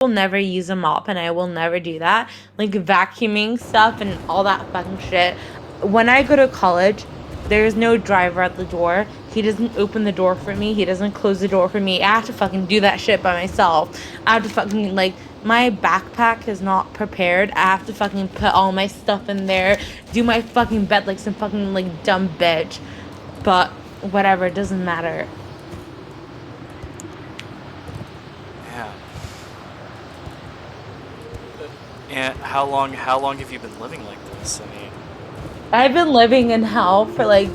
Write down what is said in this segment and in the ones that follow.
will never use a mop, and I will never do that. Like, vacuuming stuff and all that fucking shit. When I go to college, there's no driver at the door. He doesn't open the door for me. He doesn't close the door for me. I have to fucking do that shit by myself. I have to fucking, like, my backpack is not prepared. I have to fucking put all my stuff in there, do my fucking bed like some fucking, like, dumb bitch. But whatever, it doesn't matter. Yeah. And how long have you been living like this? I mean, I've been living in hell for, like,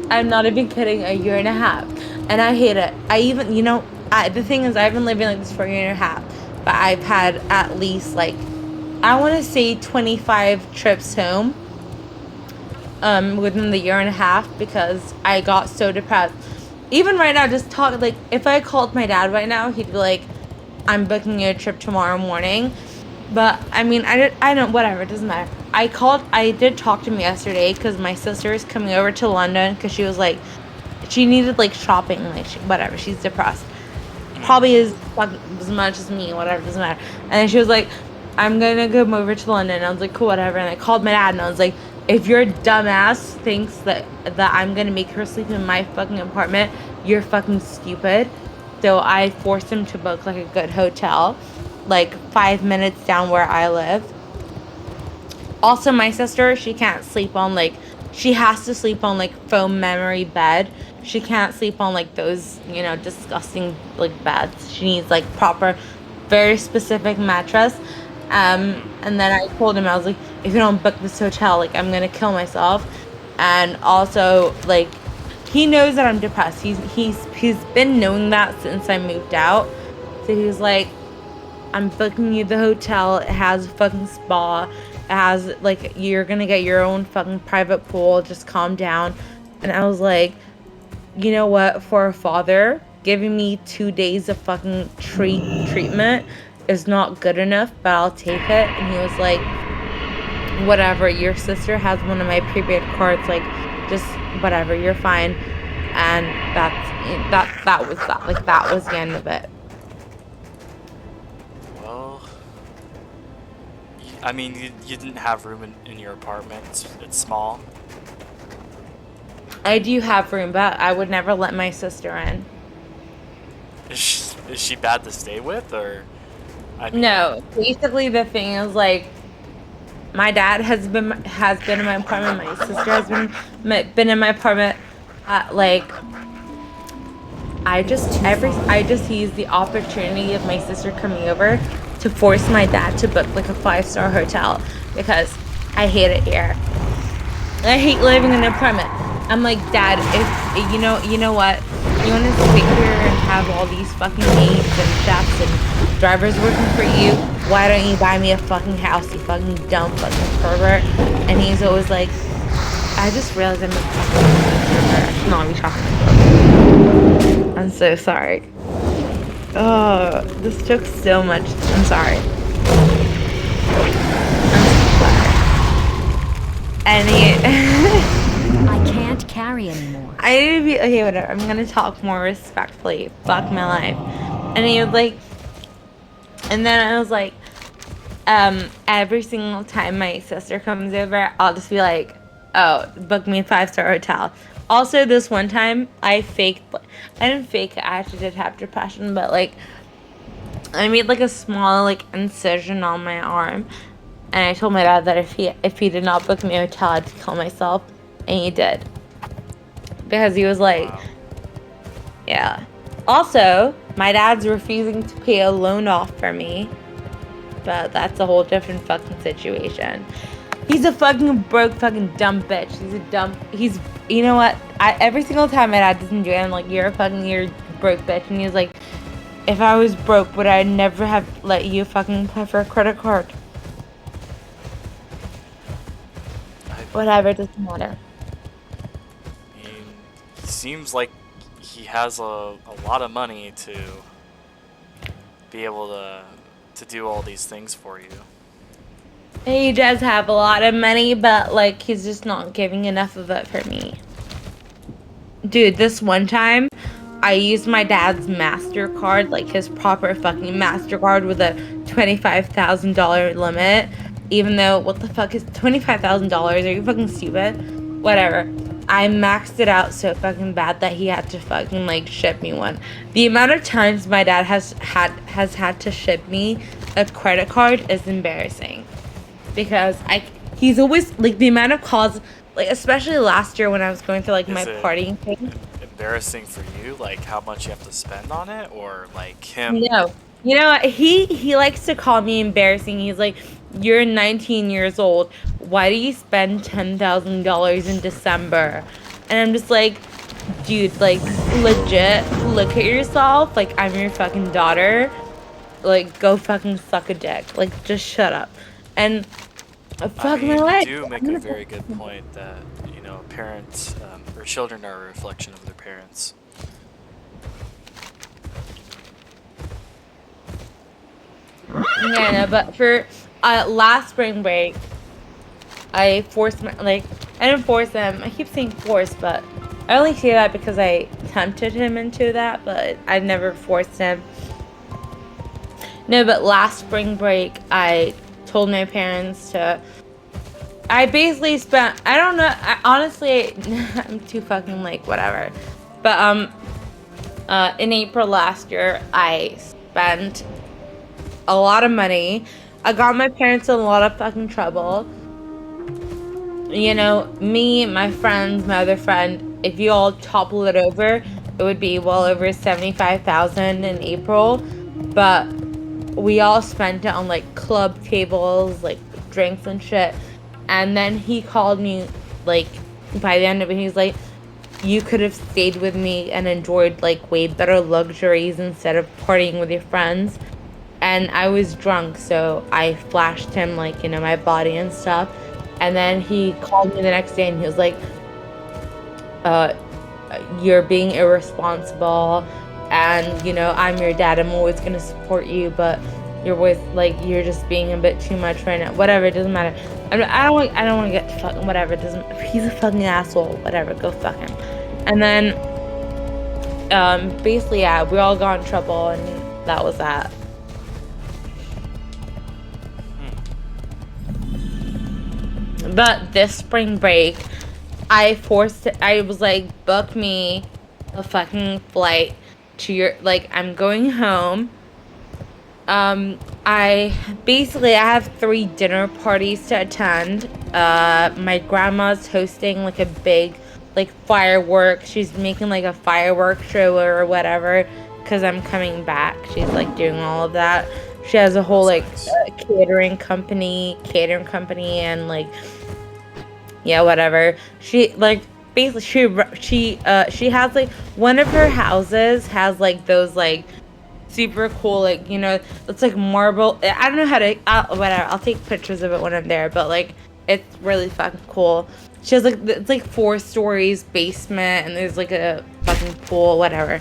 I'm not even kidding, a year and a half. And I hate it. I even, the thing is, I've been living like this for a year and a half. But I've had at least, like, I want to say 25 trips home within the year and a half because I got so depressed. Even right now, just talk, like, if I called my dad right now, he'd be like, I'm booking you a trip tomorrow morning. But, I mean, I don't, whatever, it doesn't matter. I did talk to him yesterday because my sister is coming over to London because she was like, she needed, like, shopping, like, whatever, she's depressed. Probably as much as me, whatever, doesn't matter. And then she was like, I'm gonna come over to London. And I was like, cool, whatever. And I called my dad and I was like, if your dumbass thinks that I'm gonna make her sleep in my fucking apartment, you're fucking stupid. So I forced him to book, like, a good hotel, like, 5 minutes down where I live. Also, my sister, she can't sleep on, like, she has to sleep on, like, foam memory bed. She can't sleep on, like, those, disgusting, like, beds. She needs, like, proper, very specific mattress. And then I told him, I was like, if you don't book this hotel, like, I'm gonna kill myself. And also, like, he knows that I'm depressed. He's been knowing that since I moved out. So he was like, I'm booking you the hotel. It has a fucking spa. It has, like, you're gonna get your own fucking private pool. Just calm down. And I was like, you know what? For a father, giving me 2 days of fucking treatment is not good enough, but I'll take it. And he was like, whatever. Your sister has one of my prepaid cards. Like, just whatever. You're fine. And that was that. Like, that was the end of it. well, I mean, you didn't have room in your apartment. It's small. I do have room, but I would never let my sister in. Is she bad to stay with, or? I mean, No, basically the thing is, like, my dad has been in my apartment. My sister has been in my apartment. Like, I just used the opportunity of my sister coming over to force my dad to book, like, a 5-star hotel because I hate it here. I hate living in an apartment. I'm like, Dad, if you know what, you want to sit here and have all these fucking maids and chefs and drivers working for you, why don't you buy me a fucking house, you fucking dumb fucking pervert? And he's always like, I just realized I'm a fucking introvert. No, we talking. I'm so sorry. Oh, this took so much. I'm sorry. I can't carry anymore. I need to be okay, whatever. I'm gonna talk more respectfully. Fuck my life. And he was like, and then I was like, every single time my sister comes over, I'll just be like, oh, book me a 5-star hotel. Also, this one time, I didn't fake it, I actually did have depression, but, like, I made, like, a small, like, incision on my arm. And I told my dad that if he did not book me a hotel, I'd kill myself. And he did. Because he was like, wow. yeah. Also, my dad's refusing to pay a loan off for me. But that's a whole different fucking situation. He's a fucking broke fucking dumb bitch. You know what? Every single time my dad doesn't do it, I'm like, you're a broke bitch. And he's like, if I was broke, would I never have let you fucking apply for a credit card? Whatever, it doesn't matter. I mean, he seems like he has a lot of money to be able to do all these things for you. He does have a lot of money, but, like, he's just not giving enough of it for me. Dude, this one time, I used my dad's MasterCard, like his proper fucking MasterCard with a $25,000 limit. Even though, what the fuck is $25,000? Are you fucking stupid? Whatever. I maxed it out so fucking bad that he had to fucking like ship me one. The amount of times my dad has had to ship me a credit card is embarrassing. Because he's always like the amount of calls, like especially last year when I was going through like my partying thing. Embarrassing for you, like how much you have to spend on it, or like him? No, you know what? He likes to call me embarrassing. He's like, "You're 19 years old. Why do you spend $10,000 in December?" And I'm just like, dude, like legit, look at yourself. Like I'm your fucking daughter. Like go fucking suck a dick. Like just shut up. And fuck my life. You do make a very good point that parents or children are a reflection of their parents. Yeah, no, but for last spring break, I forced I didn't force him. I keep saying force, but I only say that because I tempted him into that, but I never forced him. No, but last spring break, I told my parents to. I basically spent. I don't know. Honestly, I'm too fucking like whatever. But in April last year, I spent a lot of money. I got my parents in a lot of fucking trouble. You know, me, my friends, my other friend, if you all topple it over, it would be well over 75,000 in April. But we all spent it on like club tables, like drinks and shit. And then he called me like by the end of it, he's like, you could have stayed with me and enjoyed like way better luxuries instead of partying with your friends. And I was drunk, so I flashed him like, my body and stuff. And then he called me the next day and he was like, you're being irresponsible, and I'm your dad, I'm always gonna support you, but you're just being a bit too much right now. Whatever, it doesn't matter. I don't want to get fucking whatever. It doesn't. He's a fucking asshole. Whatever, go fuck him. And then, basically, yeah, we all got in trouble, and that was that. But this spring break, I was like, book me a fucking flight to I'm going home. I have 3 dinner parties to attend. My grandma's hosting like a big fireworks. She's making like a fireworks show or whatever because I'm coming back. She's like doing all of that. She has a whole catering company and whatever. She basically she has one of her houses has those super cool it's like marble. I don't know how to whatever. I'll take pictures of it when I'm there, but it's really fucking cool. She has it's 4 stories basement and there's a fucking pool, whatever.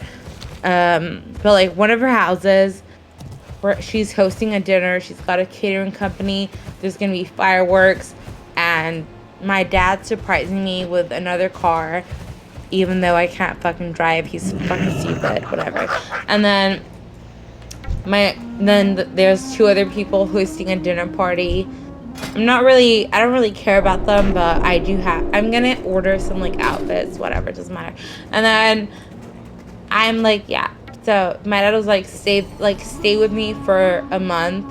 But one of her houses where she's hosting a dinner, she's got a catering company, there's gonna be fireworks, and my dad's surprising me with another car, even though I can't fucking drive. He's fucking stupid, whatever. And then there's 2 other people hosting a dinner party. I don't really care about them, but I'm gonna order some outfits, whatever, it doesn't matter. And then I'm yeah. So my dad was stay with me for a month.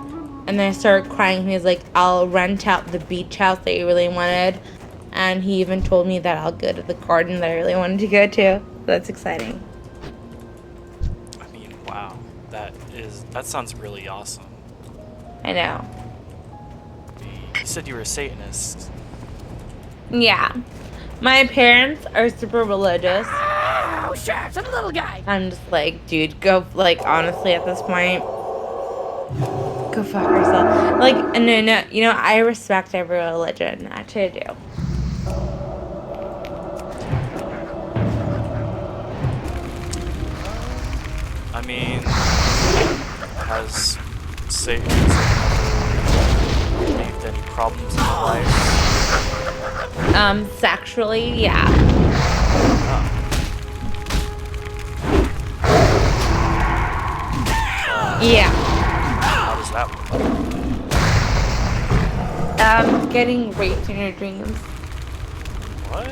And then I started crying. He was like, I'll rent out the beach house that you really wanted. And he even told me that I'll go to the garden that I really wanted to go to. So that's exciting. I mean, wow. That sounds really awesome. I know. You said you were a Satanist. Yeah. My parents are super religious. Oh, shit, some little guy. I'm just dude, go, honestly, at this point, go fuck yourself. No, I respect every religion. Actually, I do. I mean, has Satan relieved any problems in your life? Sexually, yeah. Yeah. How does that work? Getting raped in your dreams. What?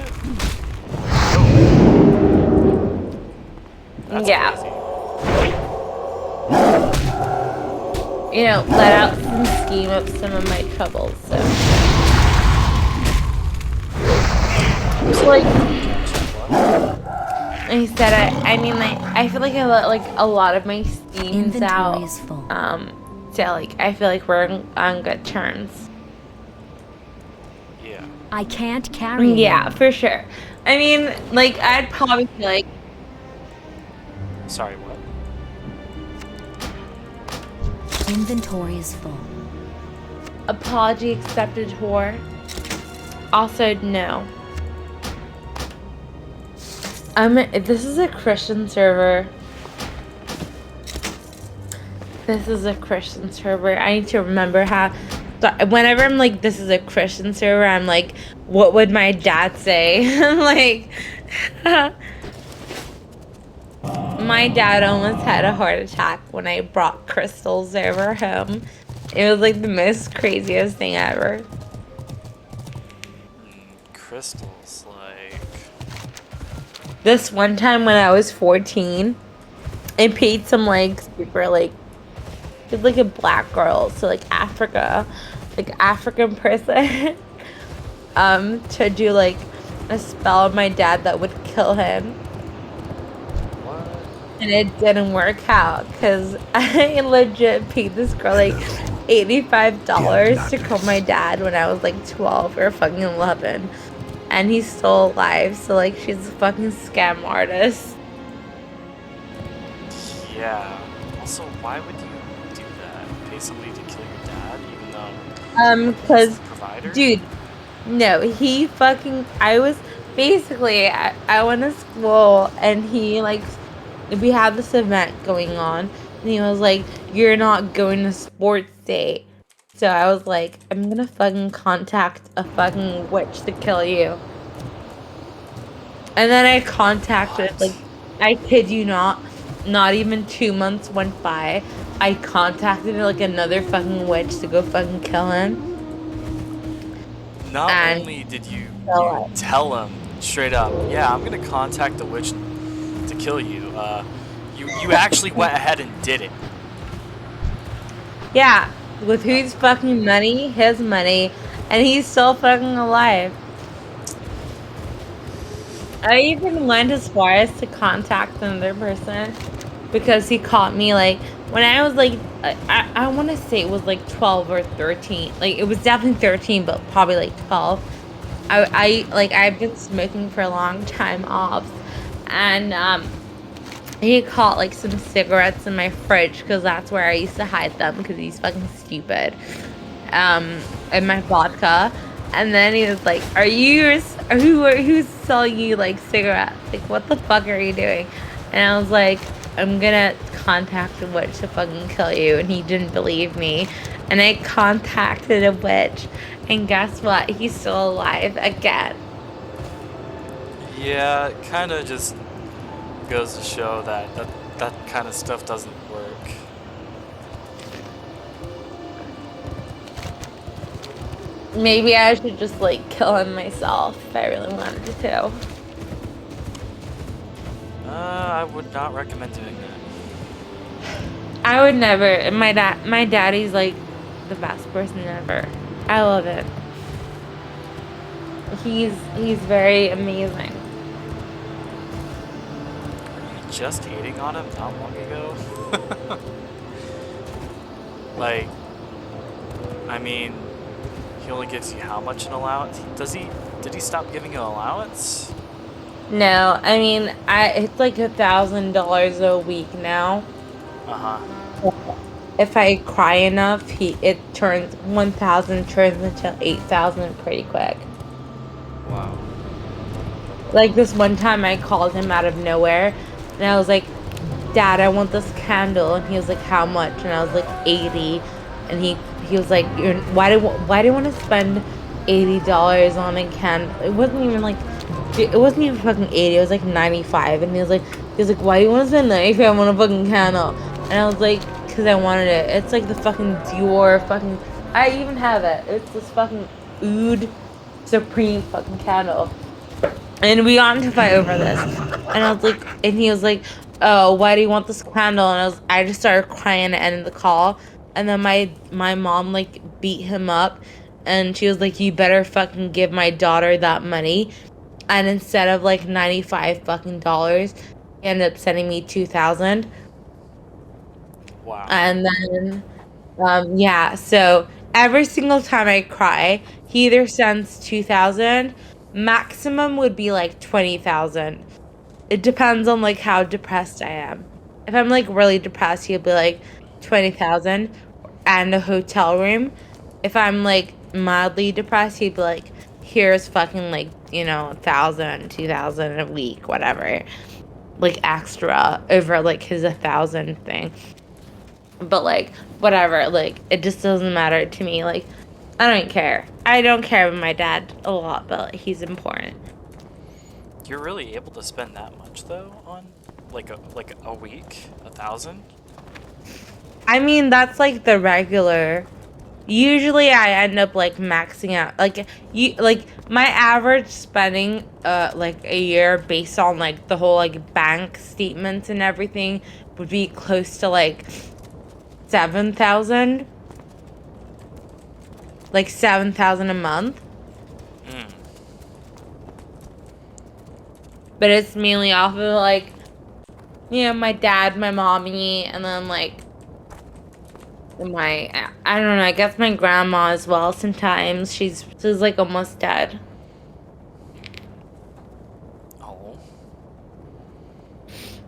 That's Yeah. crazy. You know, let out some steam of some of my troubles, so. Like, I said I mean, like, I feel like I let, like, a lot of my steams Inventory out. is full. So, like, I feel like we're on good terms. Yeah. I can't carry it. Yeah, for sure. I mean, like, I'd probably be like, Sorry, what? Inventory is full. apology accepted whore. Also, no. This is a Christian server. This is a Christian server. I need to remember how. So whenever I'm like, this is a Christian server, I'm like, what would my dad say? Like, my dad almost had a heart attack when I brought crystals over home. It was like the most craziest thing ever. Crystals, like... This one time when I was 14, I paid some like super like, it was like a black girl, so like African person, to do like a spell on my dad that would kill him. What? And it didn't work out because I legit paid this girl like $85 to kill my dad when I was like 12 or fucking 11. And he's still alive, so like she's a fucking scam artist. Yeah. Also, why would you do that? Pay somebody to kill your dad, even though he's Cause the provider? dude, no, he fucking, I was, basically, I went to school and he like, we had this event going on and he was like, you're not going to sports day. So I was like, I'm gonna fucking contact a fucking witch to kill you. And then I contacted, What? like, I kid you not even 2 months went by. I contacted like another fucking witch to go fucking kill him. Not And only did you so, tell him straight up, yeah, I'm gonna contact the witch to kill you, you actually went ahead and did it. yeah, with whose fucking money? His money. And he's still fucking alive. I even went as far as to contact another person because he caught me like when I was like I want to say it was like 12 or 13. Like it was definitely 13, but probably like 12. I've been smoking for a long time off, and he caught like some cigarettes in my fridge because that's where I used to hide them because he's fucking stupid. And my vodka. And then he was like, who's selling you like cigarettes? Like, what the fuck are you doing? And I was like, I'm gonna contact a witch to fucking kill you. And he didn't believe me. And I contacted a witch. And guess what? He's still alive again. Yeah, it kind of just goes to show that that kind of stuff doesn't work. Maybe I should just like kill him myself if I really wanted to. I would not recommend doing that. I would never. My daddy's like the best person ever. I love it. He's very amazing. Were you just hating on him not long ago? Like, I mean, he only gives you how much an allowance? Did he stop giving you an allowance? No, I mean, it's like $1,000 a week now. Uh-huh. If I cry enough, 1,000 turns into 8,000 pretty quick. Wow. Like this one time I called him out of nowhere and I was like, Dad, I want this candle. And he was like, how much? And I was like, 80. And he was like, why do you want to spend $80 on a candle? It wasn't even fucking 80. It was like 95. And he was like, why do you want to spend 95 on a fucking candle? And I was like, because I wanted it. It's like the fucking Dior fucking. I even have it. It's this fucking Oud Supreme fucking candle. And we got into a fight over this. And I was like, and he was like, oh, why do you want this candle? And I just started crying at the end of the call. And then my mom like beat him up. And she was like, you better fucking give my daughter that money. And instead of like $95 fucking dollars, he ended up sending me $2,000. Wow. And then, yeah, so every single time I cry, he either sends 2,000, maximum would be like 20,000. It depends on like how depressed I am. If I'm like really depressed, he'll be like 20,000 and a hotel room. If I'm like mildly depressed, he'd be like, here's fucking like, 1,000, 2,000 a week, whatever. Like extra over like his 1,000 thing. But like whatever, like it just doesn't matter to me. Like I don't care. I don't care about my dad a lot, but like, he's important. You're really able to spend that much though on like a week, 1,000? I mean, that's like the regular. Usually I end up like maxing out like my average spending like a year based on like the whole like bank statements and everything would be close to like 7,000. Like 7,000 a month. Mm. But it's mainly off of like my dad, my mommy, and then like I don't know, I guess my grandma as well sometimes. She's like almost dead. Oh.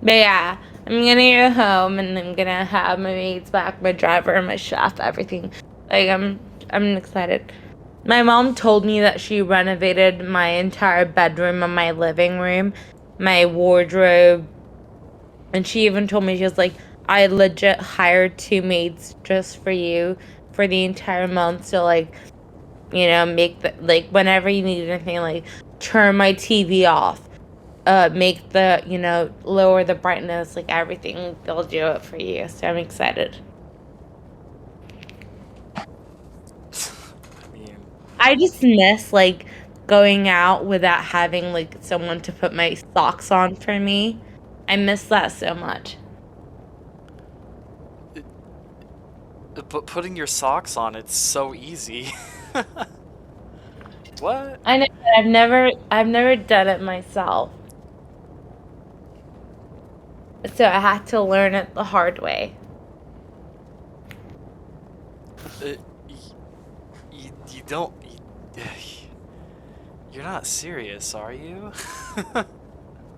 But yeah, I'm gonna go home and I'm gonna have my maids back, my driver, my chef, everything. Like I'm excited. My mom told me that she renovated my entire bedroom and my living room, my wardrobe, and she even told me, she was like, I legit hired 2 maids just for you for the entire month. So like, make the like whenever you need anything, like turn my TV off, make the lower the brightness, like everything, they'll do it for you. So I'm excited. I just miss like going out without having like someone to put my socks on for me. I miss that so much. But putting your socks on, it's so easy. What? I know, but I've never done it myself. So I had to learn it the hard way. You don't. You're not serious, are you? I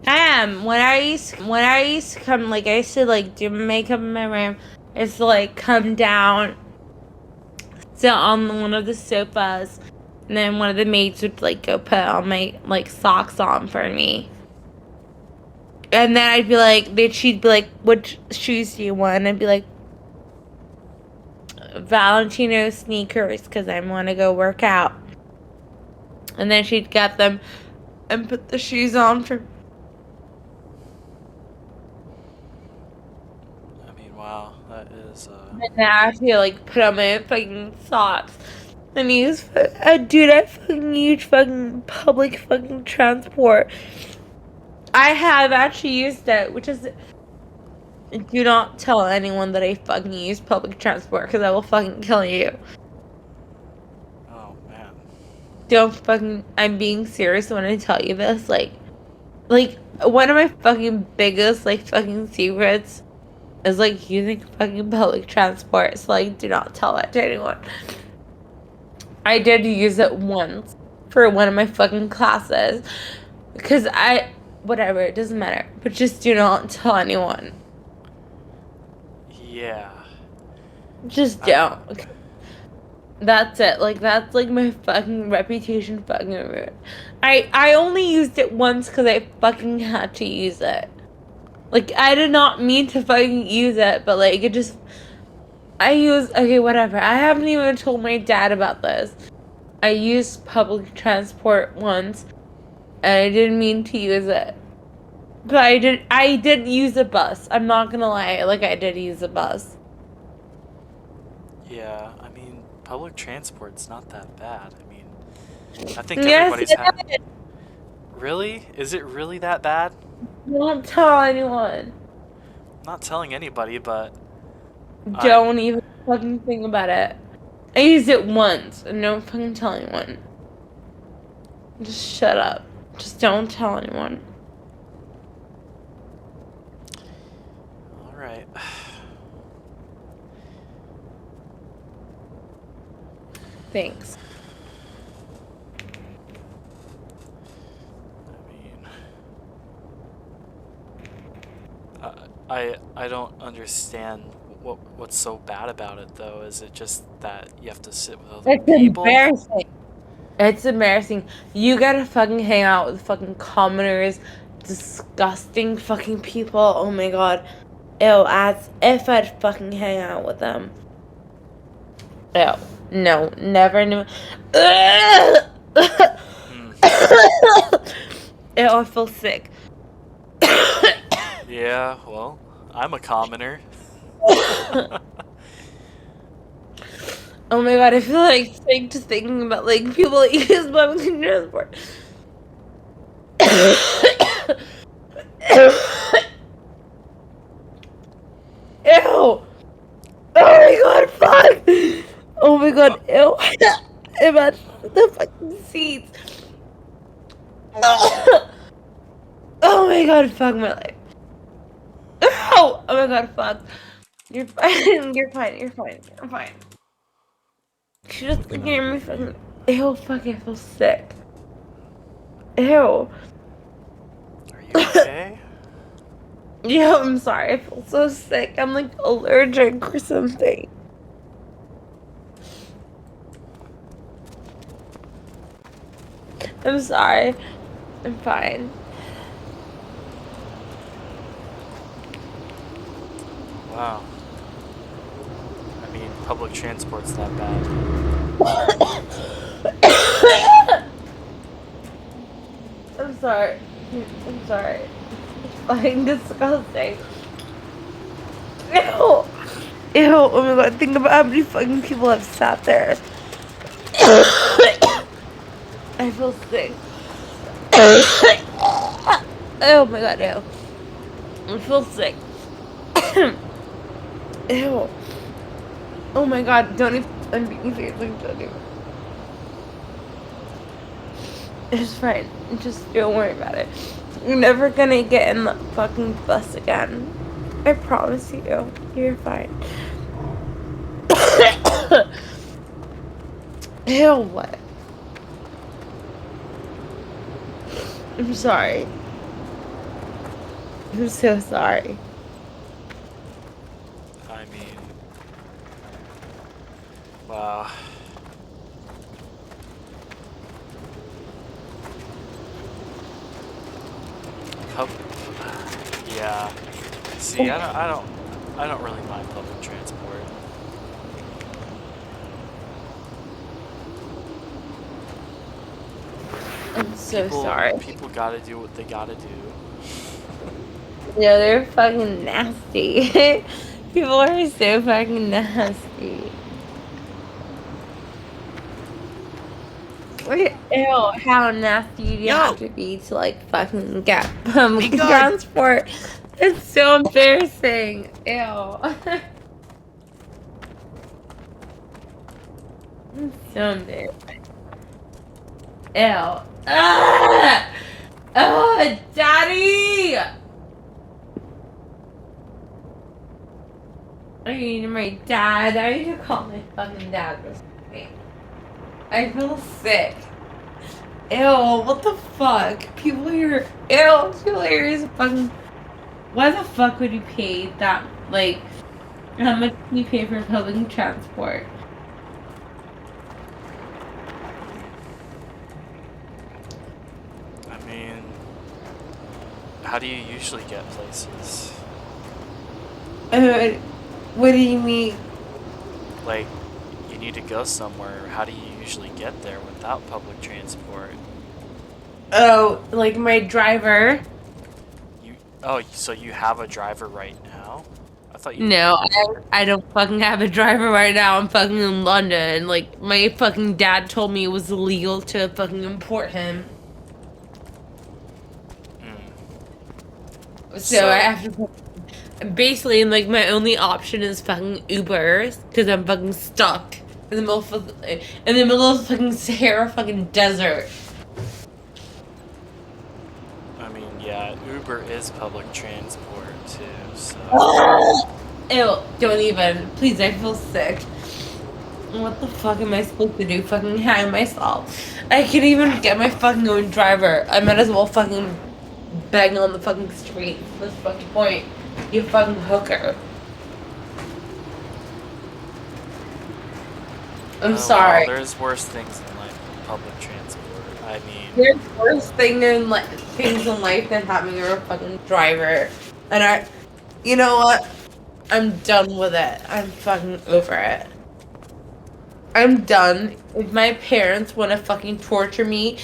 am. When I used to come, like I used to like do my makeup in my room, I used to like come down, sit on one of the sofas, and then one of the maids would like go put all my like socks on for me. And then I'd be like, she'd be like, which shoes do you want? And I'd be like, Valentino sneakers, because I want to go work out. And then she'd get them and put the shoes on for. I mean, wow, that is. And now I have to like put on my fucking socks and use. Dude, I fucking use fucking public fucking transport. I have actually used it, which is. Do not tell anyone that I fucking use public transport, because I will fucking kill you. Oh man. Don't fucking. I'm being serious when I tell you this. Like, one of my fucking biggest, like, fucking secrets is, like, using fucking public transport. So, like, do not tell that to anyone. I did use it once for one of my fucking classes. Because whatever, it doesn't matter. But just do not tell anyone. Yeah. Just don't. That's it. Like, that's like my fucking reputation fucking ruined. I only used it once because I fucking had to use it. Like, I did not mean to fucking use it, but like, it just. Okay, whatever. I haven't even told my dad about this. I used public transport once, and I didn't mean to use it. But I did use a bus. I'm not gonna lie, like, I did use a bus. Yeah, I mean, public transport's not that bad. I mean, I think Yes, everybody's it had. is. Really? Is it really that bad? Don't tell anyone. I'm not telling anybody, but I. Don't even fucking think about it. I used it once, and don't fucking tell anyone. Just shut up. Just don't tell anyone. All right. Thanks. I mean, I don't understand what's so bad about it though. Is it just that you have to sit with other It's people? embarrassing. It's embarrassing. You gotta fucking hang out with fucking commoners, disgusting fucking people. Oh my god. Ew, as if I'd fucking hang out with them. Ew. No, never knew. Hmm. Ew, I feel sick. Yeah, well, I'm a commoner. Oh my god, I feel like sick just thinking about like people that use public transport. Ew! Oh my god, fuck! Oh my god, ew. Imagine the fucking seats. Oh my god, fuck my life. Oh my god, fuck. You're fine, you're fine, you're fine, I'm fine. She just can hear me fucking. Ew, fuck, I feel sick. Ew. Are you okay? Yeah, I'm sorry, I feel so sick. I'm like allergic or something. I'm sorry. I'm fine. Wow. I mean, public transport's that bad. I'm sorry. I'm sorry. It's fucking disgusting. Ew. Ew. Oh my god, think about how many fucking people have sat there. I feel sick. Oh my god, ew. I feel sick. Ew. Oh my god, don't even. I'm being seriously joking. It's fine. Just don't worry about it. You're never gonna get in the fucking bus again. I promise you. You're fine. Ew, what? I'm sorry. I'm so sorry. I mean, wow. Yeah. See, I don't really mind public transport. I'm so sorry. People gotta do what they gotta do. Yeah, they're fucking nasty. People are so fucking nasty. Ew, how nasty do you have to be to like fucking get public transport? It's so embarrassing. Ew. It's so embarrassing. Ew. Ah! Oh, daddy! I need my dad. I need to call my fucking dad or something. I feel sick. Ew, what the fuck? People here. Ew, people here is fucking. Why the fuck would you pay that? Like, how much do you pay for public transport? I mean, how do you usually get places? What do you mean? Like, you need to go somewhere. How do you usually get there without public transport? Oh, like my driver. So you have a driver right now? I thought you. No, I don't fucking have a driver right now. I'm fucking in London. Like, my fucking dad told me it was illegal to fucking import him. So I have to. Basically, like, my only option is fucking Ubers because I'm fucking stuck in the middle of the fucking Sahara fucking desert. I mean, yeah, Uber is public transport too, so. Ew, don't even. Please, I feel sick. What the fuck am I supposed to do? Fucking hang myself? I can't even get my fucking own driver. I might as well fucking beg on the fucking street. What's the fucking point? You fucking hooker. I'm sorry. Well, there's worse things in life than public transport. I mean, There's worse things in life than having a fucking driver. And you know what? I'm done with it. I'm fucking over it. I'm done. If my parents want to fucking torture me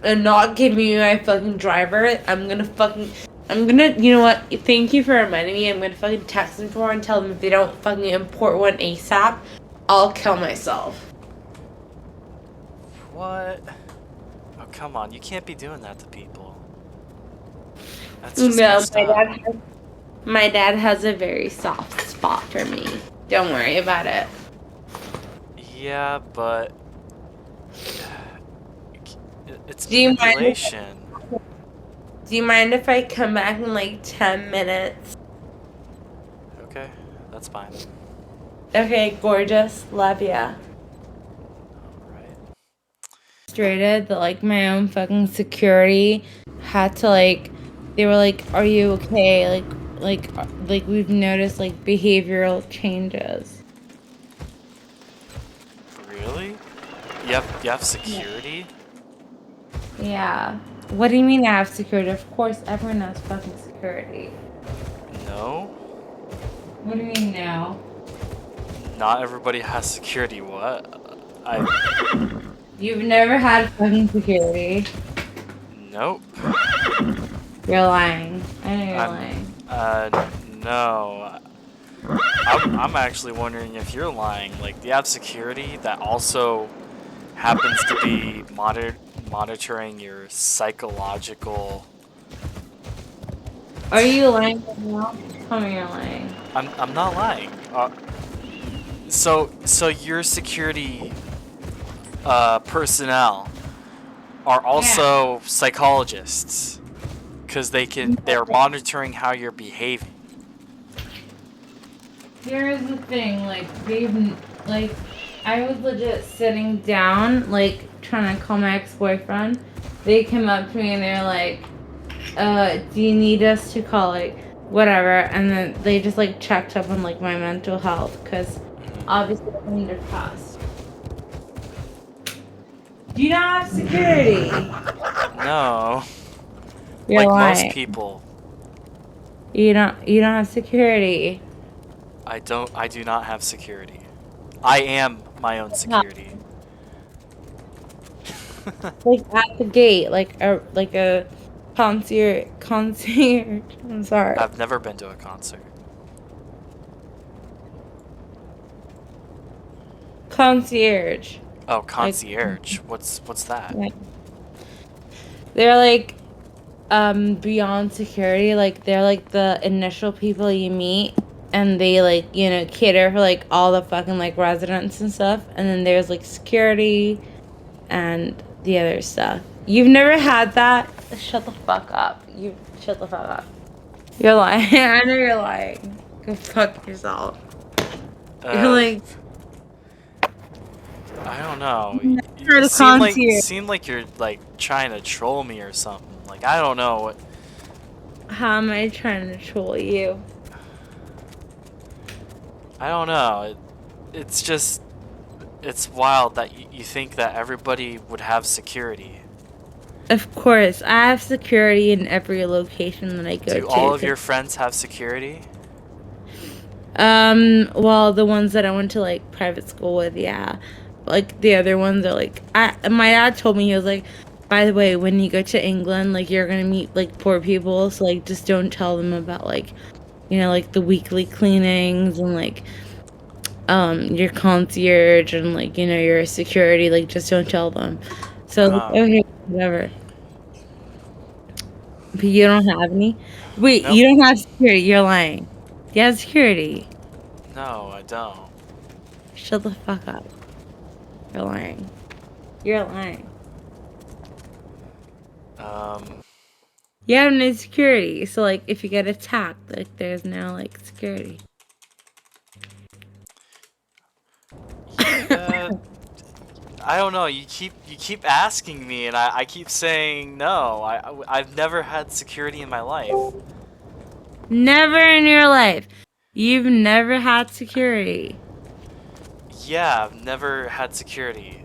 and not give me my fucking driver, you know what? Thank you for reminding me. I'm gonna fucking text them tomorrow and tell them if they don't fucking import one ASAP, I'll kill myself. what? Oh, come on. You can't be doing that to people. That's just No, messed up. my dad has a very soft spot for me. Don't worry about it. Yeah, but it's Do you mind if- manipulation. Do you mind if I come back in like 10 minutes? Okay, that's fine. Okay, gorgeous. Love ya. Alright. Frustrated that like my own fucking security had to like, they were like, "Are you okay?" Like we've noticed like behavioral changes. Really? You have security? Yeah. What do you mean I have security? Of course, everyone has fucking security. No. What do you mean now? Not everybody has security. What? You've never had fucking security. Nope. You're lying. I know you're lying. No. I'm actually wondering if you're lying. Like, do you have security that also happens to be monitoring your psychological? Are you lying right now? Tell me you're lying. I'm not lying. So your security personnel are also psychologists because they're monitoring how you're behaving. Here's the thing, I was legit sitting down, trying to call my ex-boyfriend. They came up to me and they're like, do you need us to call, whatever, and then they just, checked up on, my mental health, because obviously I'm depressed. Do you not have security? No. You're lying. Most people. You don't have security. I do not have security. I am my own security. At the gate, like a concierge. I'm sorry. I've never been to a concert. Concierge. Oh, concierge. What's that? Yeah. They're beyond security. They're the initial people you meet, and they cater for all the fucking residents and stuff. And then there's security and the other stuff. You've never had that? Shut the fuck up. Shut the fuck up. You're lying. I know you're lying. Go fuck yourself. You're I don't know. You're the concierge. Seem like you're trying to troll me or something. I don't know what. How am I trying to troll you? I don't know. It's just, it's wild that you think that everybody would have security. Of course, I have security in every location that I go to. Do all of your friends have security? Well, the ones that I went to private school with, yeah. The other ones are my dad told me, he was like, by the way, when you go to England, you're gonna meet poor people, so just don't tell them about you know, like the weekly cleanings and like your concierge and like, you know, your security, like just don't tell them. So like, okay, whatever. But you don't have any? Wait, Nope. you don't have security, you're lying. You have security. No, I don't. Shut the fuck up. You're lying. You're lying. You have no security. So like if you get attacked, like there's no like security. Yeah. I don't know. You keep asking me, and I keep saying no. I've never had security in my life. Never in your life. You've never had security. Yeah, I've never had security.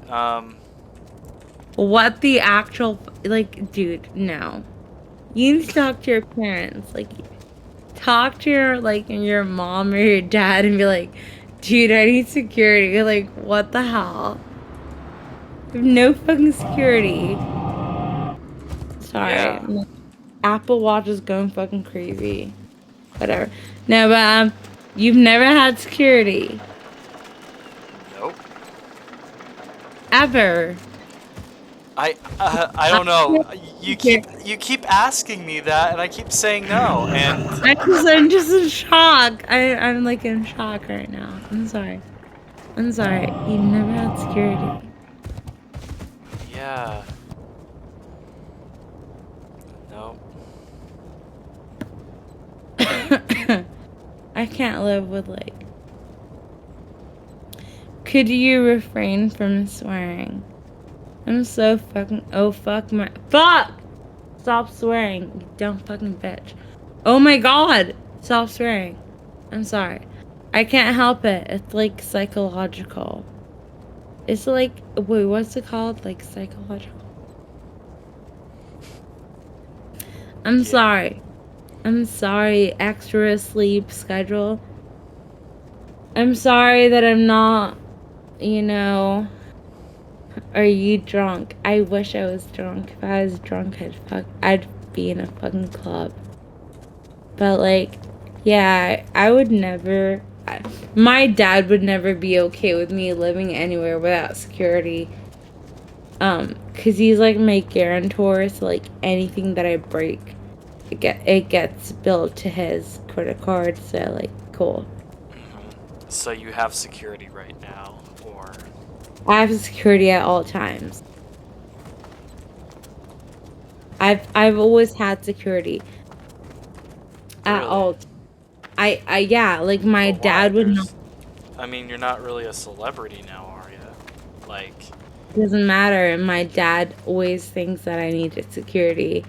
What the actual like, dude? No. You need to talk to your parents. Like, talk to your mom or your dad and be like, dude, I need security. You're like, what the hell? You have no fucking security. Sorry. Yeah. Apple Watch is going fucking crazy. Whatever. No, but you've never had security. Nope. Ever. I don't know. You keep asking me that, and I keep saying no. And I'm just in shock. I'm like in shock right now. I'm sorry. I'm sorry. You've never had security. yeah. Nope. I can't live with like. Could you refrain from swearing? I'm so fucking. Oh fuck my. Fuck! Stop swearing, you dumb fucking bitch. Oh my god! Stop swearing. I'm sorry. I can't help it. It's like psychological. It's like. Wait, what's it called? Like psychological. I'm sorry. I'm sorry. Extra sleep schedule. I'm sorry that I'm not, you know. Are you drunk? I wish I was drunk. If I was drunk, I'd be in a fucking club. But like, yeah, I would never. My dad would never be okay with me living anywhere without security. Cause he's like my guarantor, so like anything that I break, it gets billed to his credit card. So like, cool. So you have security right now, or? I have security at all times. I've always had security. At Really? all. Yeah, like my But why? dad would not. I mean, you're not really a celebrity now, are you? Like. Doesn't matter. And my dad always thinks that I needed security.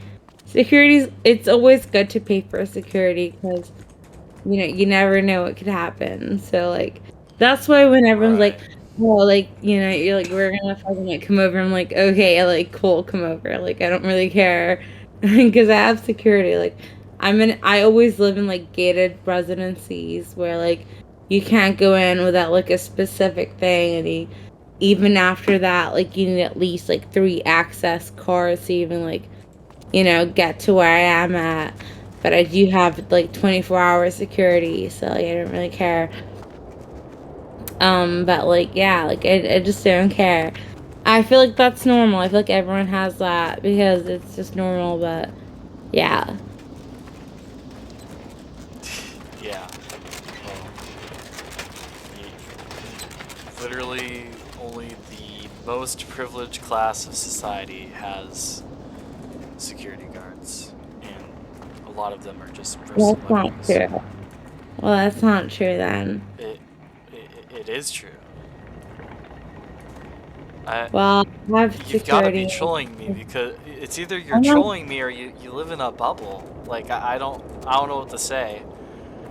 It's always good to pay for security because, you know, you never know what could happen. So like, that's why when everyone's like, well, like, you know, you're like, we're gonna fucking like come over. I'm like, okay, like, cool, come over. Like, I don't really care because I have security. Like, I always live in like gated residencies where like you can't go in without like a specific thing, and even after that, like you need at least like 3 access cards to even like, you know, get to where I am at. But I do have like 24-hour security, so like I don't really care. But like, yeah, like I just don't care. I feel like that's normal. I feel like everyone has that because it's just normal, but yeah. Yeah. Well, literally, only the most privileged class of society has security guards, and a lot of them are just for That's not celebrities. true. Well, that's not true then. It is true. Well, I have You've got to be security. trolling me because it's either you're trolling me or you live in a bubble. Like I don't know what to say.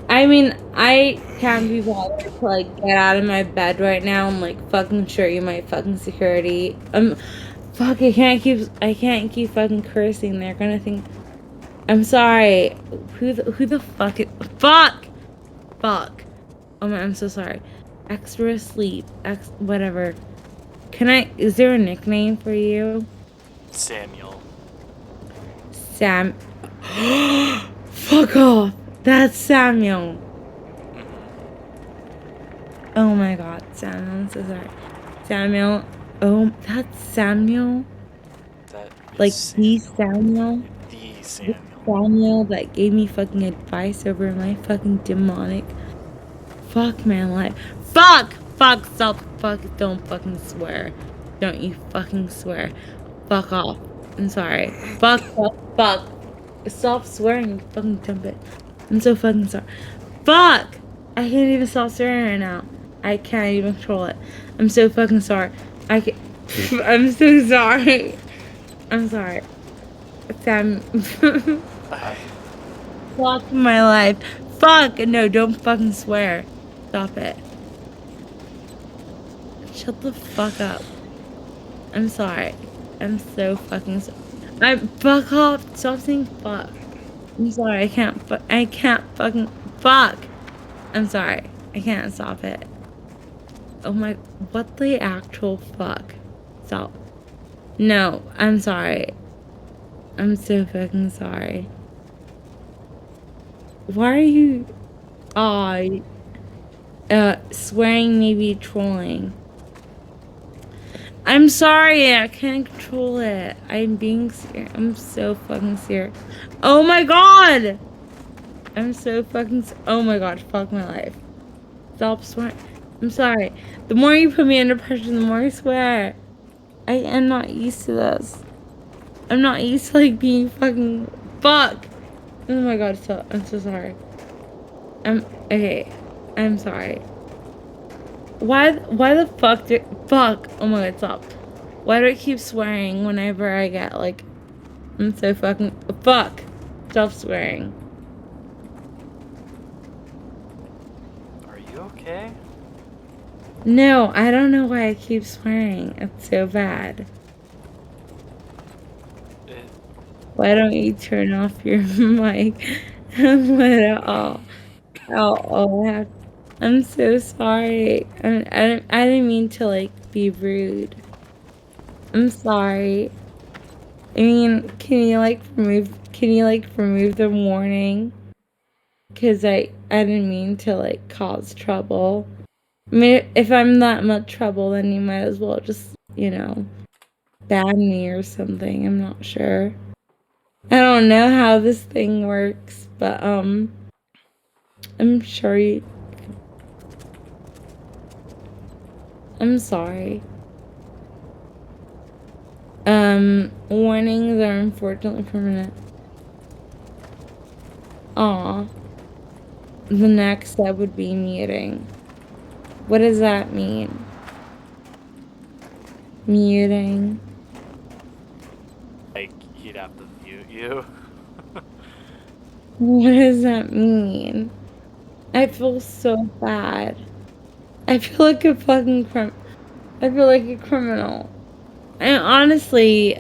I mean, I can't be bothered to like get out of my bed right now and like fucking show you my fucking security. Fuck, I can't keep fucking cursing. They're gonna think I'm sorry. Who the fuck is fuck? Oh my, I'm so sorry. Extra sleep, whatever. Is there a nickname for you? Samuel. Sam. Fuck off. That's Samuel. Mm-hmm. Oh my god, Samuel, I'm so sorry. Samuel, oh, that's Samuel? That is Like, the Samuel. Samuel? The The Samuel. Samuel that gave me fucking advice over my fucking demonic. Fuck my life. Fuck! Fuck, stop, fuck, don't fucking swear. Don't you fucking swear. Fuck off. I'm sorry. Fuck, fuck, fuck. Stop swearing, you fucking dumb bitch. I'm so fucking sorry. Fuck! I can't even stop swearing right now. I can't even control it. I'm so fucking sorry. I'm so sorry. I'm sorry. Sam. Fuck my life. Fuck! No, don't fucking swear. Stop it. Shut the fuck up. I'm sorry. I'm so fucking sorry. Fuck off. Stop saying fuck. I'm sorry. I can't fucking fuck. I'm sorry. I can't stop it. Oh my, what the actual fuck? Stop. No, I'm sorry. I'm so fucking sorry. Why are you, swearing maybe trolling? I'm sorry, I can't control it. I'm being serious. I'm so fucking serious. Oh my god! I'm so fucking, oh my god, fuck my life. Stop swearing. I'm sorry. The more you put me under pressure, the more I swear. I am not used to this. I'm not used to like being fucking fuck. Oh my god, I'm so sorry. Okay. I'm sorry. Why the fuck? Oh my god, stop. Why do I keep swearing whenever I get like, I'm so fucking, fuck. Stop swearing. Are you okay? No, I don't know why I keep swearing. It's so bad. Why don't you turn off your mic and let it all have. I'm so sorry. I didn't mean to like be rude. I'm sorry. I mean, can you like remove the warning? Cause I didn't mean to like cause trouble. I mean, if I'm that much trouble, then you might as well just, ban me or something. I'm not sure. I don't know how this thing works, but I'm sure you. I'm sorry. Warnings are unfortunately permanent. Aw. The next step would be muting. What does that mean? Muting. Like, he'd have to mute you. What does that mean? I feel so bad. I feel like a fucking I feel like a criminal. And honestly,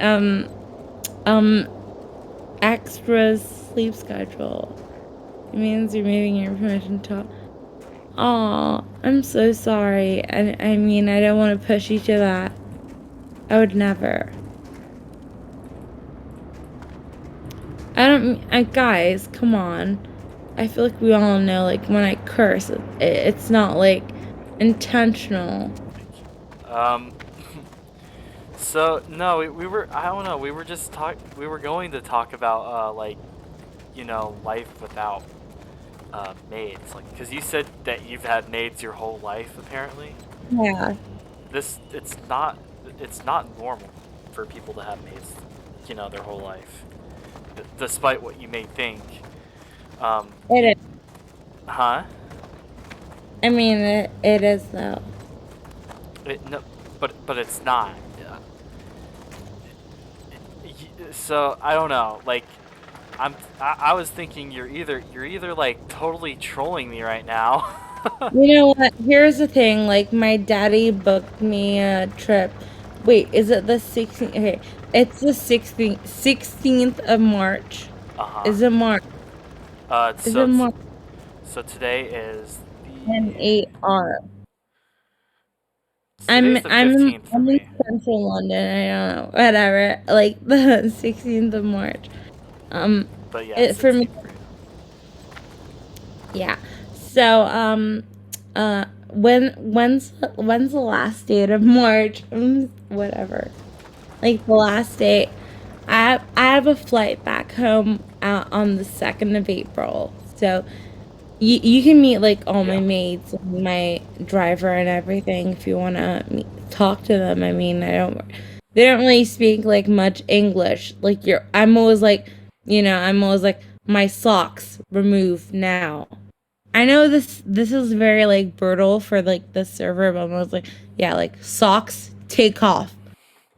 extra sleep schedule. It means you're moving your permission to. Aw, I'm so sorry. I mean, I don't want to push you to that. I would never. Guys, come on. I feel like we all know, like, when I curse, it's not, like, intentional. So, no, we were, I don't know, we were going to talk about, like, life without, maids. Like, because you said that you've had maids your whole life, apparently. Yeah. It's not normal for people to have maids, their whole life. Despite what you may think. It is. Huh? I mean, it is, though. No, but it's not. So I don't know. Like, I was thinking you're either like totally trolling me right now. You know what? Here's the thing. Like, my daddy booked me a trip. Wait, is it the 16th? Okay, it's the 16th of March. Is it March? Is it March? So today is And the 8R. today's the 15th for I'm in me. central London. I don't know. Whatever. Like the 16th of March. But yeah, It for me. 16th for you. Yeah. So when's the last date of March? Whatever. Like the last date. I have a flight back home on the 2nd of April. So you can meet like all my Yeah. maids and my driver and everything if you want to talk to them. I mean, they don't really speak like much English. Like I'm always like my socks remove now. I know this is very like brutal for like the server, but I was like, yeah, like socks take off,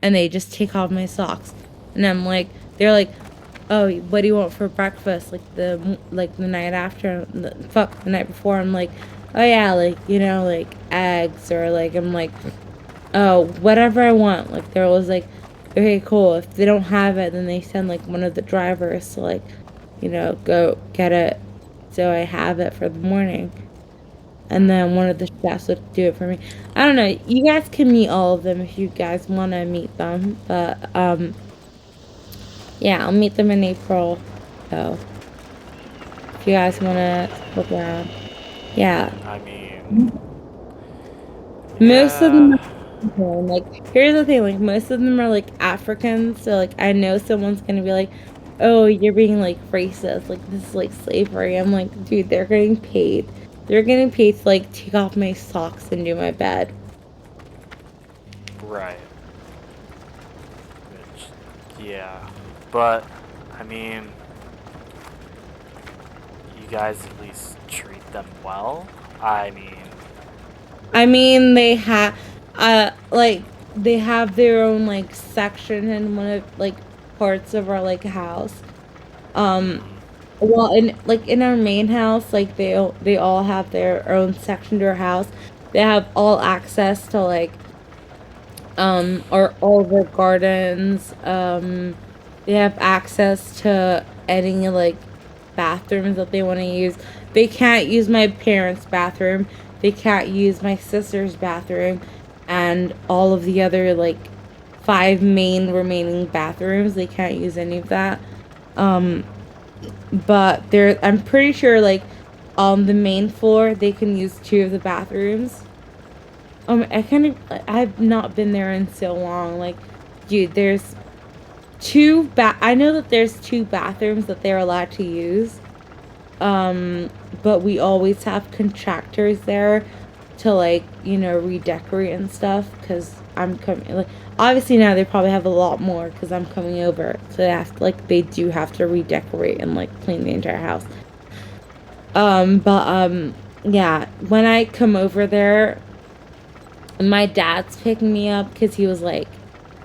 and they just take off my socks, and they're like, oh, what do you want for breakfast? Like the night after, the night before. I'm like, oh yeah, like like eggs, or like I'm like, oh, whatever I want. Like they're always like, okay, cool. If they don't have it, then they send like one of the drivers to like, go get it, so I have it for the morning. And then one of the chefs would do it for me. I don't know. You guys can meet all of them if you guys want to meet them. But yeah, I'll meet them in April. So if you guys want to look around, yeah. I mean, Most of them yeah. are like, here's the thing, like most of them are like Africans, so like I know someone's gonna be like, oh, you're being like racist, like this is like slavery. I'm like, dude, they're getting paid. They're getting paid to like take off my socks and do my bed. Right. Which, yeah. But, I mean, you guys at least treat them well? I mean, like they have their own like section in one of like parts of our like house. Um, mhm. well, in our main house, like they all have their own section to our house. They have all access to like or all their gardens. They have access to any like bathrooms that they want to use. They can't use my parents' bathroom. They can't use my sister's bathroom, and all of the other like 5 main remaining bathrooms. They can't use any of that. Um, but I'm pretty sure like on the main floor they can use 2 of the bathrooms. I've not been there in so long. Like, dude, I know that there's 2 bathrooms that they're allowed to use. But we always have contractors there to like, redecorate and stuff, because I'm coming, like, obviously now they probably have a lot more because I'm coming over. So they do have to redecorate and like clean the entire house. But yeah, when I come over there, my dad's picking me up because he was like,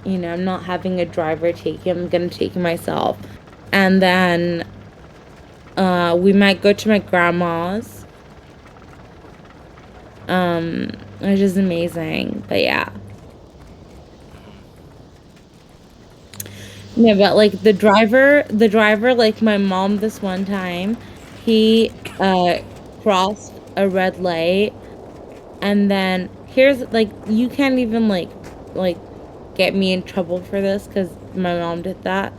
I'm not having a driver take him. I'm gonna take him myself. And then we might go to my grandma's, which is amazing. But yeah. Yeah, but like the driver, like my mom this one time, he crossed a red light, and then here's like you can't even like get me in trouble for this because my mom did that.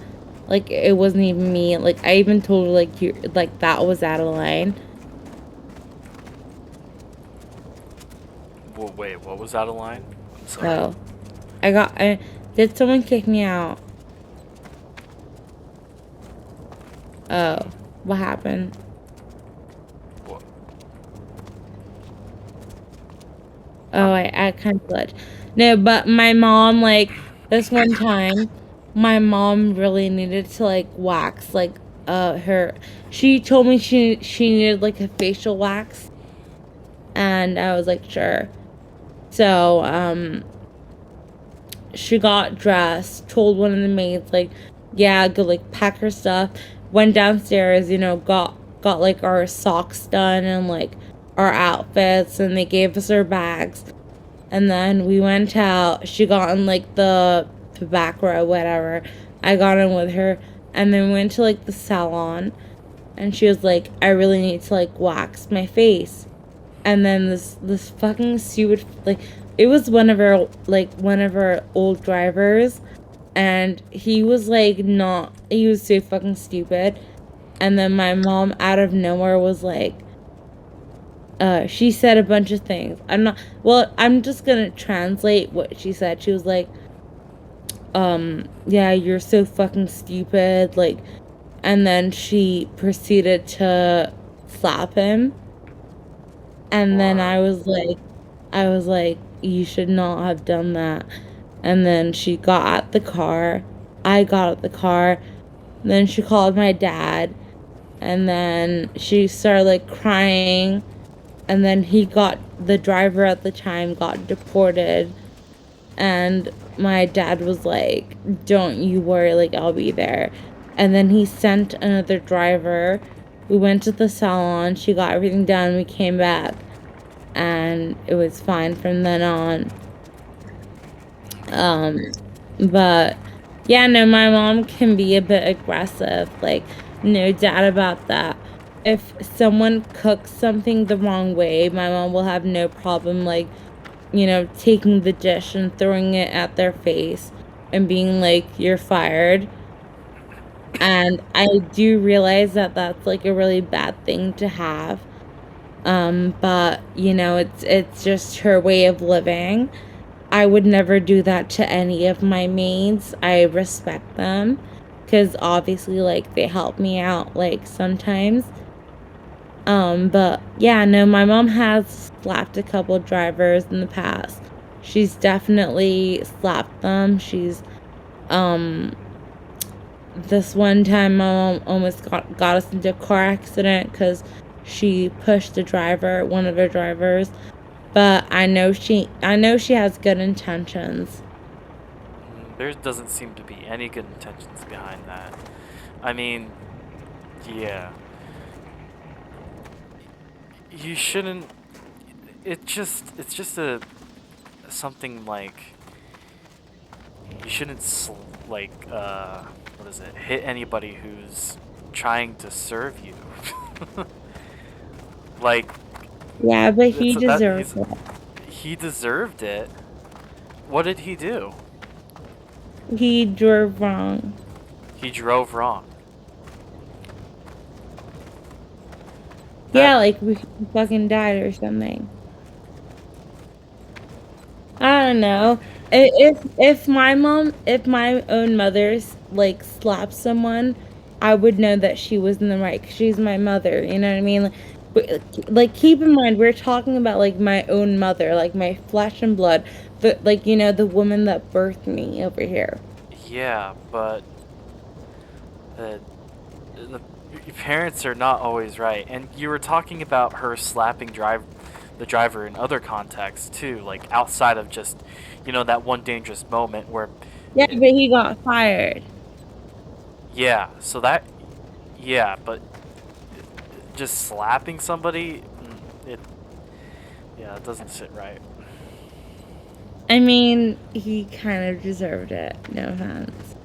Like it wasn't even me. Like I even told her like you like that was out of line. Well, wait, what was out of line? I'm sorry. So I did someone kick me out? Oh, what happened? What? Oh, I kind of glitched. No, but my mom, like, this one time, my mom really needed to, like, wax, like, she told me she needed, like, a facial wax, and I was like, sure. So, she got dressed, told one of the maids, like, yeah, go, like, pack her stuff, went downstairs, got, like, our socks done, and, like, our outfits, and they gave us our bags. And then we went out. She got in like the back row, whatever. I got in with her, and then we went to like the salon, and she was like, "I really need to like wax my face." And then this fucking stupid, like, it was one of our old drivers, and he was like he was so fucking stupid. And then my mom out of nowhere was like, she said a bunch of things. I'm just gonna translate what she said. She was like, yeah, you're so fucking stupid, like, and then she proceeded to slap him. And then I was like, you should not have done that. And then she got out the car. I got out the car. Then she called my dad. And then she started like crying. And then the driver at the time got deported. And my dad was like, don't you worry, like, I'll be there. And then he sent another driver. We went to the salon. She got everything done. We came back. And it was fine from then on. But yeah, no, my mom can be a bit aggressive. Like, no doubt about that. If someone cooks something the wrong way, my mom will have no problem, like, taking the dish and throwing it at their face and being like, you're fired. And I do realize that that's like a really bad thing to have. But it's just her way of living. I would never do that to any of my maids. I respect them because obviously, like, they help me out, like, sometimes. But yeah, no, my mom has slapped a couple drivers in the past. She's definitely slapped them. This one time my mom almost got us into a car accident because she pushed one of her drivers. But I know she has good intentions. There doesn't seem to be any good intentions behind that. I mean, yeah. You shouldn't. It's just something like you shouldn't what is it? Hit anybody who's trying to serve you. Like. Yeah, but he deserved it. He deserved it. What did he do? He drove wrong. He drove wrong. Yeah, like we fucking died or something. I don't know. If my own mother's like slapped someone, I would know that she was in the right. 'Cause she's my mother. You know what I mean? Like, keep in mind, we're talking about like my own mother, like my flesh and blood, the woman that birthed me over here. Yeah, but your parents are not always right, and you were talking about her slapping the driver in other contexts too, like outside of just that one dangerous moment where. Yeah, but he got fired. Yeah, but just slapping somebody, it doesn't sit right. I mean, he kind of deserved it. No offense.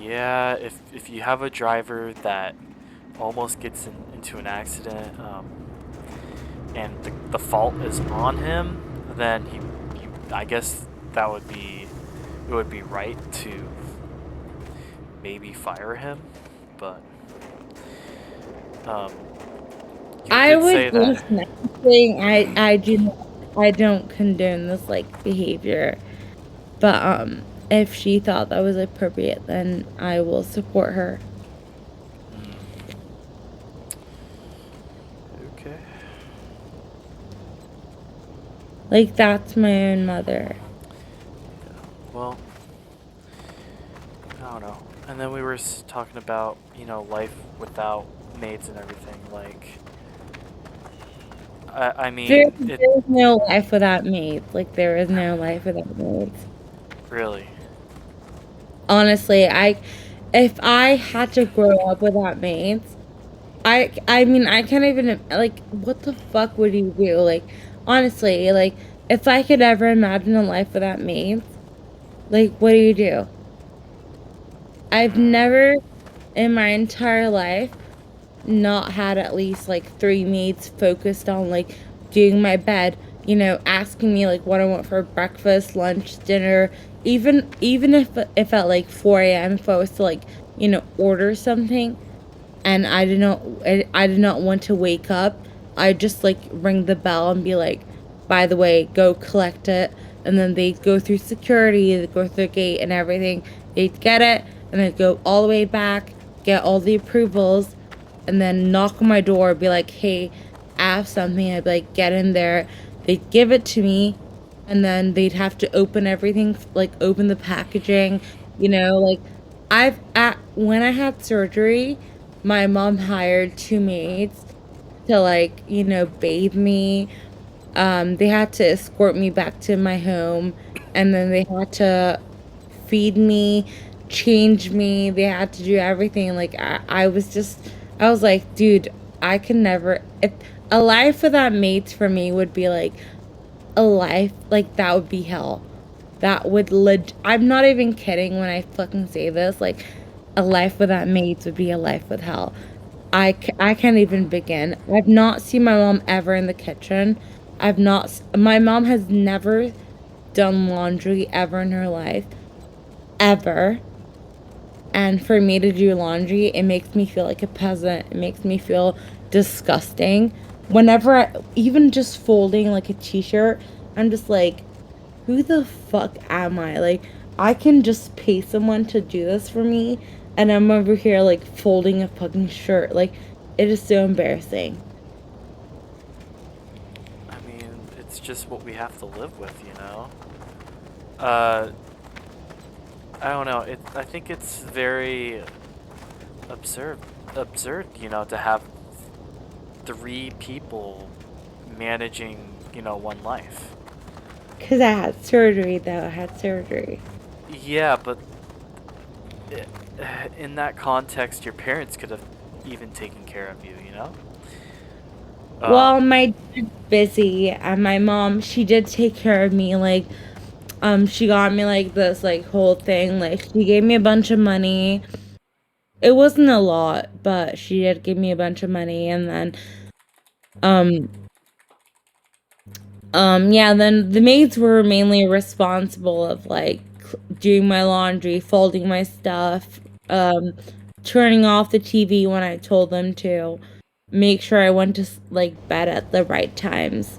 Yeah, if you have a driver that almost gets into an accident, and the fault is on him, then I guess it would be right to maybe fire him, but I would listen. I don't condone this like behavior, but if she thought that was appropriate, then I will support her. Okay. Like, that's my own mother. Well, I don't know. And then we were talking about, life without maids and everything. Like, I mean, there's no life without maids. Like, there is no life without maids. Really? Honestly, if I had to grow up without maids, I mean, I can't even, like, what the fuck would you do? Like, honestly, like, if I could ever imagine a life without maids, like, what do you do? I've never in my entire life not had at least like 3 maids focused on like doing my bed, asking me like what I want for breakfast, lunch, dinner, even if at like 4 a.m. if I was to like, order something, and I did not want to wake up. I just like ring the bell and be like, by the way, go collect it. And then they'd go through security, they'd go through the gate and everything. They'd get it, and they'd go all the way back, get all the approvals, and then knock on my door, be like, hey, I have something. I'd be like, get in there. They'd give it to me, and then they'd have to open everything, like open the packaging, like when I had surgery, my mom hired 2 maids to like, bathe me. They had to escort me back to my home, and then they had to feed me, change me. They had to do everything. Like I was like, dude, I can never. If a life without mates for me would be like a life like that would be hell. That would I'm not even kidding when I fucking say this. Like, a life without mates would be a life with hell. I can't even begin. I've not seen my mom ever in the kitchen. My mom has never done laundry ever in her life. Ever. And for me to do laundry, it makes me feel like a peasant. It makes me feel disgusting. Even just folding like a t-shirt, I'm just like, who the fuck am I? Like, I can just pay someone to do this for me, and I'm over here like folding a fucking shirt. Like, it is so embarrassing. I mean, it's just what we have to live with, I don't know. I think it's very absurd, to have 3 people managing, one life. Because I had surgery, though. I had surgery. Yeah, but in that context, your parents could have even taken care of you, Well, my dad's busy, and my mom, she did take care of me. Like, she got me, like, this, like, whole thing. Like, she gave me a bunch of money. It wasn't a lot, but she did give me a bunch of money, and then, yeah, then the maids were mainly responsible of, like, doing my laundry, folding my stuff, turning off the TV when I told them to, make sure I went to, like, bed at the right times,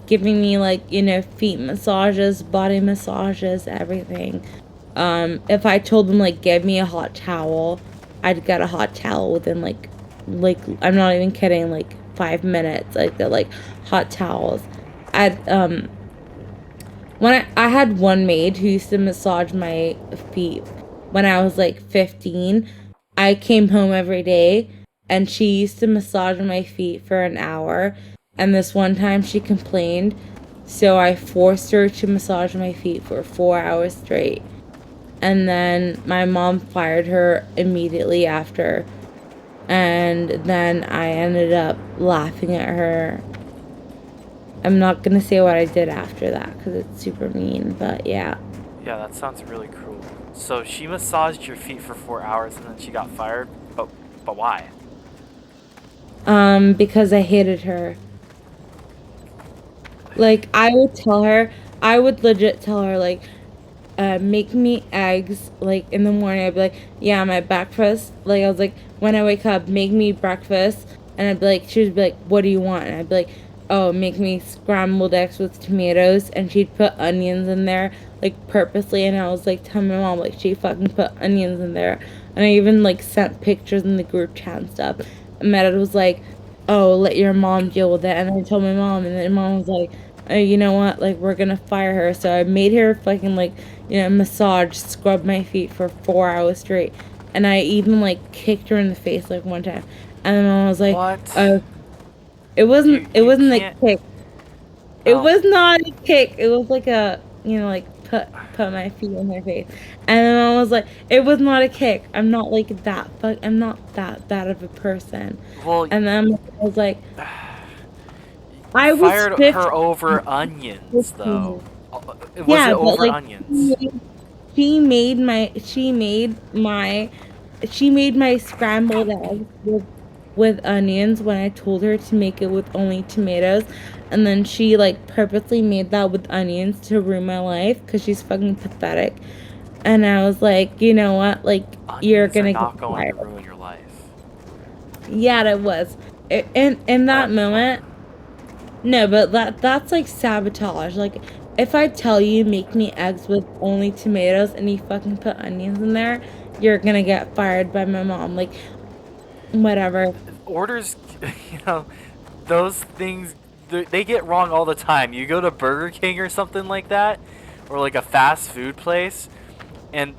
giving me, like, feet massages, body massages, everything. If I told them, like, give me a hot towel, I'd get a hot towel within, like, I'm not even kidding, like, 5 minutes. Like, they're, like, hot towels. When I had one maid who used to massage my feet when I was, like, 15. I came home every day, and she used to massage my feet for an hour, and this one time she complained, so I forced her to massage my feet for 4 hours straight. And then my mom fired her immediately after. And then I ended up laughing at her. I'm not going to say what I did after that because it's super mean, but yeah. Yeah, that sounds really cruel. So she massaged your feet for 4 hours and then she got fired? But why? Because I hated her. Like, I would legit tell her, like, make me eggs, like, in the morning. I'd be like, yeah, my breakfast. Like, I was like, when I wake up, make me breakfast. And I'd be like, she would be like, what do you want? And I'd be like, oh, make me scrambled eggs with tomatoes. And she'd put onions in there, like, purposely. And I was like, tell my mom, like, she fucking put onions in there. And I even, like, sent pictures in the group chat and stuff. And my dad was like, oh, let your mom deal with it. And I told my mom, and then mom was like, you know what, like, we're gonna fire her. So I made her fucking, like, massage, scrub my feet for 4 hours straight. And I even, like, kicked her in the face, like, one time. And then mom was like, what? It wasn't a kick. It Oh. was not a kick. It was like a, like, put my feet in her face. And then mom was like, it was not a kick. I'm not like that, but I'm not that bad of a person. Well, and then I was like, I was fired 15. her over onions, though. Was Yeah, it but, over like, onions? she made my scrambled eggs with onions when I told her to make it with only tomatoes, and then she, like, purposely made that with onions to ruin my life because she's fucking pathetic. And I was like, you know what, like, Onions you're gonna are not get going fired. to ruin your life. Yeah, it was. In that moment, no, but that's like sabotage. Like, if I tell you make me eggs with only tomatoes and you fucking put onions in there, you're gonna get fired by my mom. Like, whatever. Orders, you know, those things, they get wrong all the time. You go to Burger King or something like that, or like a fast food place, and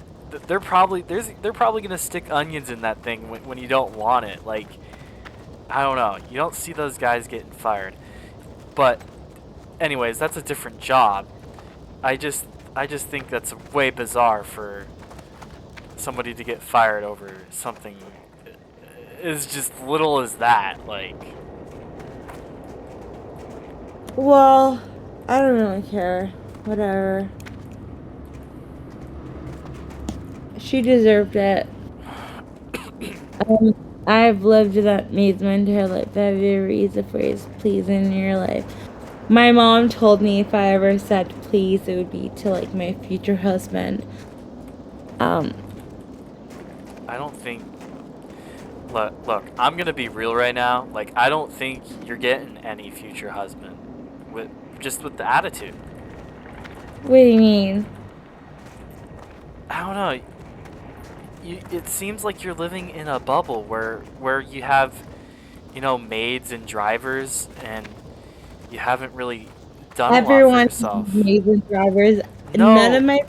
they're probably gonna stick onions in that thing when you don't want it. Like, I don't know. You don't see those guys getting fired. But anyways, that's a different job. I just think that's way bizarre for somebody to get fired over something as just little as that. Like, Well, I don't really care. Whatever. She deserved it. I've lived that maid's my entire life. Have you ever used the phrase please in your life? My mom told me if I ever said please, it would be to like my future husband. I don't think. Look, I'm gonna be real right now. Like, I don't think you're getting any future husband with the attitude. What do you mean? I don't know. It seems like you're living in a bubble where you have, maids and drivers, and you haven't really done a lot for Everyone yourself. maids and drivers. No, None of my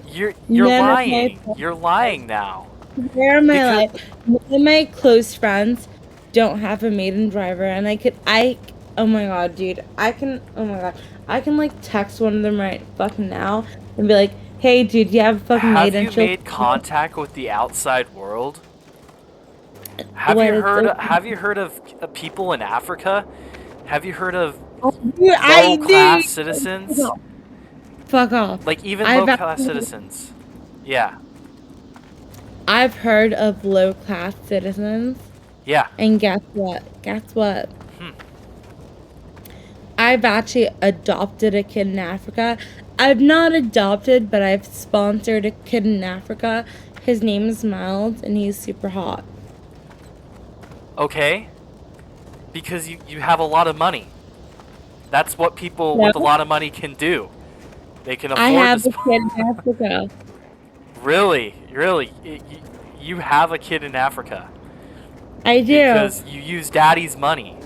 you're none of lying. my You're lying now. Where am I Because- like? None of my close friends don't have a maiden driver, and oh my god, dude, oh my god, I can like text one of them right fucking now and be like, hey, dude, you have a fucking Have maiden? you made contact with the outside world? Have What you is heard? it? Have you heard of people in Africa? Have you heard of I low-class do. citizens? Fuck off. Like, even I've low-class actually- citizens. Yeah. I've heard of low class citizens, Yeah. and guess what? Guess what? Hmm. I've actually adopted a kid in Africa. I've not adopted, but I've sponsored a kid in Africa. His name is Miles, and he's super hot. Okay. Because you have a lot of money. That's what people with a lot of money can do. They can afford I have to a kid in Africa. Really? You have a kid in Africa. I do. Because you use daddy's money.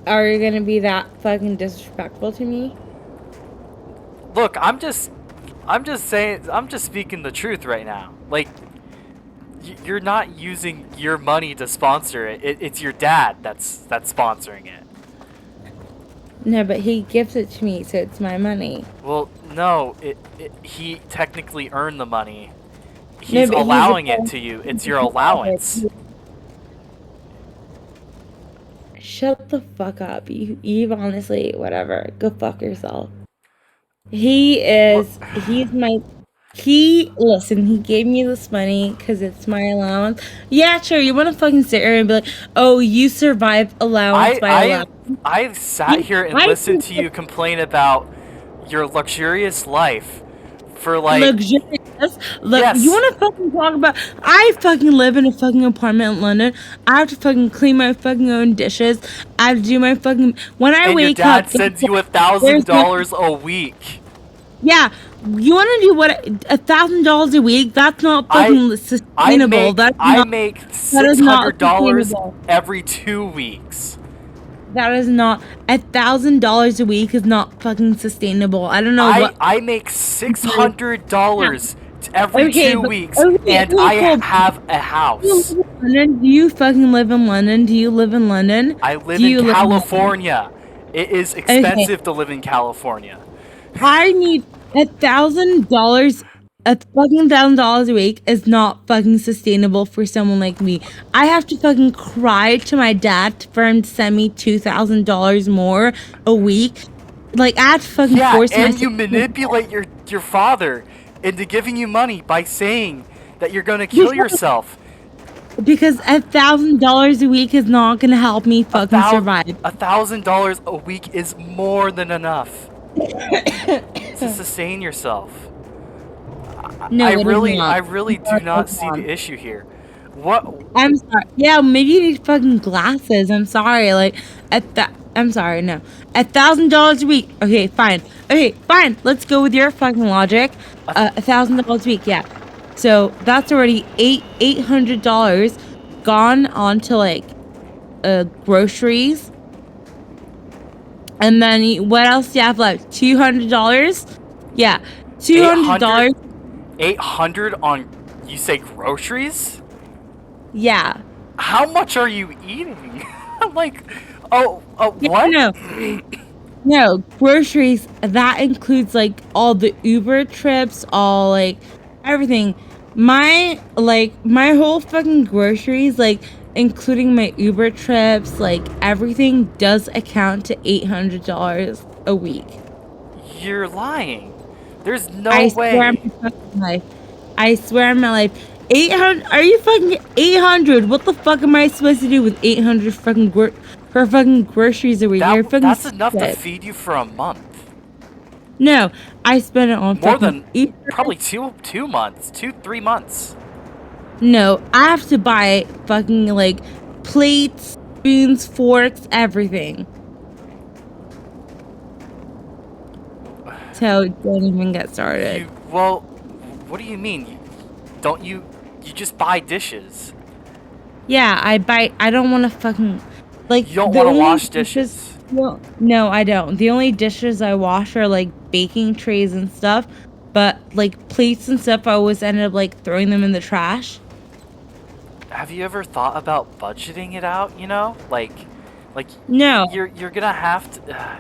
Are you gonna be that fucking disrespectful to me? Look, I'm just saying, I'm just speaking the truth right now. Like, you're not using your money to sponsor it. It's your dad that's sponsoring it. No, but he gives it to me, so it's my money. Well, no, he technically earned the money. No, He's but allowing it to you. It's your allowance. Shut the fuck up. You've honestly, whatever. Go fuck yourself. Listen, he gave me this money because it's my allowance. Yeah, sure, you want to fucking sit here and be like, oh, you survive allowance by allowance. I sat here and listened to you complain about your luxurious life for like Luxurious. Look, Yes. you want to fucking talk about? I fucking live in a fucking apartment in London. I have to fucking clean my fucking own dishes. I have to do my fucking when I and your wake dad up. sends you there's $1,000 a week. Yeah, you want to do what? $1,000 a week? That's not fucking sustainable. I make that is not $600 sustainable. every 2 weeks. That is not $1,000 a week is not fucking sustainable. I don't know what. I make $600 every Okay, 2 but- weeks, okay, and cool, I cool. have a house. London? Do you fucking live in London? Do you live in London? I live Do you in live California. It is expensive to live in California. I need $1,000. $1,000 a week is not fucking sustainable for someone like me. I have to fucking cry to my dad for him to send me $2,000 more a week. Like, I have to fucking Yeah, force and myself. you manipulate your father into giving you money by saying that you're gonna kill yourself. Because $1,000 a week is not gonna help me fucking survive. $1,000 a week is more than enough to sustain yourself. No, I it is really not. do not see the issue here. What? I'm sorry. Yeah, maybe you need fucking glasses. I'm sorry. Like, I'm sorry. No, $1,000 a week. Okay, fine. Okay, fine. Let's go with your fucking logic. $1,000 a week. Yeah. So that's already $800 gone on to like, groceries. And then what else do you have left? $200. Yeah, $200. 800 on, you say groceries? Yeah. How much are you eating? I'm like, Yeah, what? No, groceries, that includes like all the Uber trips, all like everything. My whole fucking groceries, like including my Uber trips, like everything does account to $800 a week. You're lying. There's no I swear way. on my fucking life. I swear on my life. 800, are you fucking 800? What the fuck am I supposed to do with 800 fucking for fucking groceries a week? You're fucking That's enough to stupid. feed you for a month. No, I spend it on More fucking than probably 3 months. No, I have to buy fucking like plates, spoons, forks, everything. So don't even get started. Well, what do you mean? Don't you just buy dishes? Yeah, I don't want to fucking like. You don't the want to only wash dishes. Well, no, I don't. The only dishes I wash are like baking trays and stuff. But like plates and stuff, I always end up like throwing them in the trash. Have you ever thought about budgeting it out, you know? Like No. you're gonna have to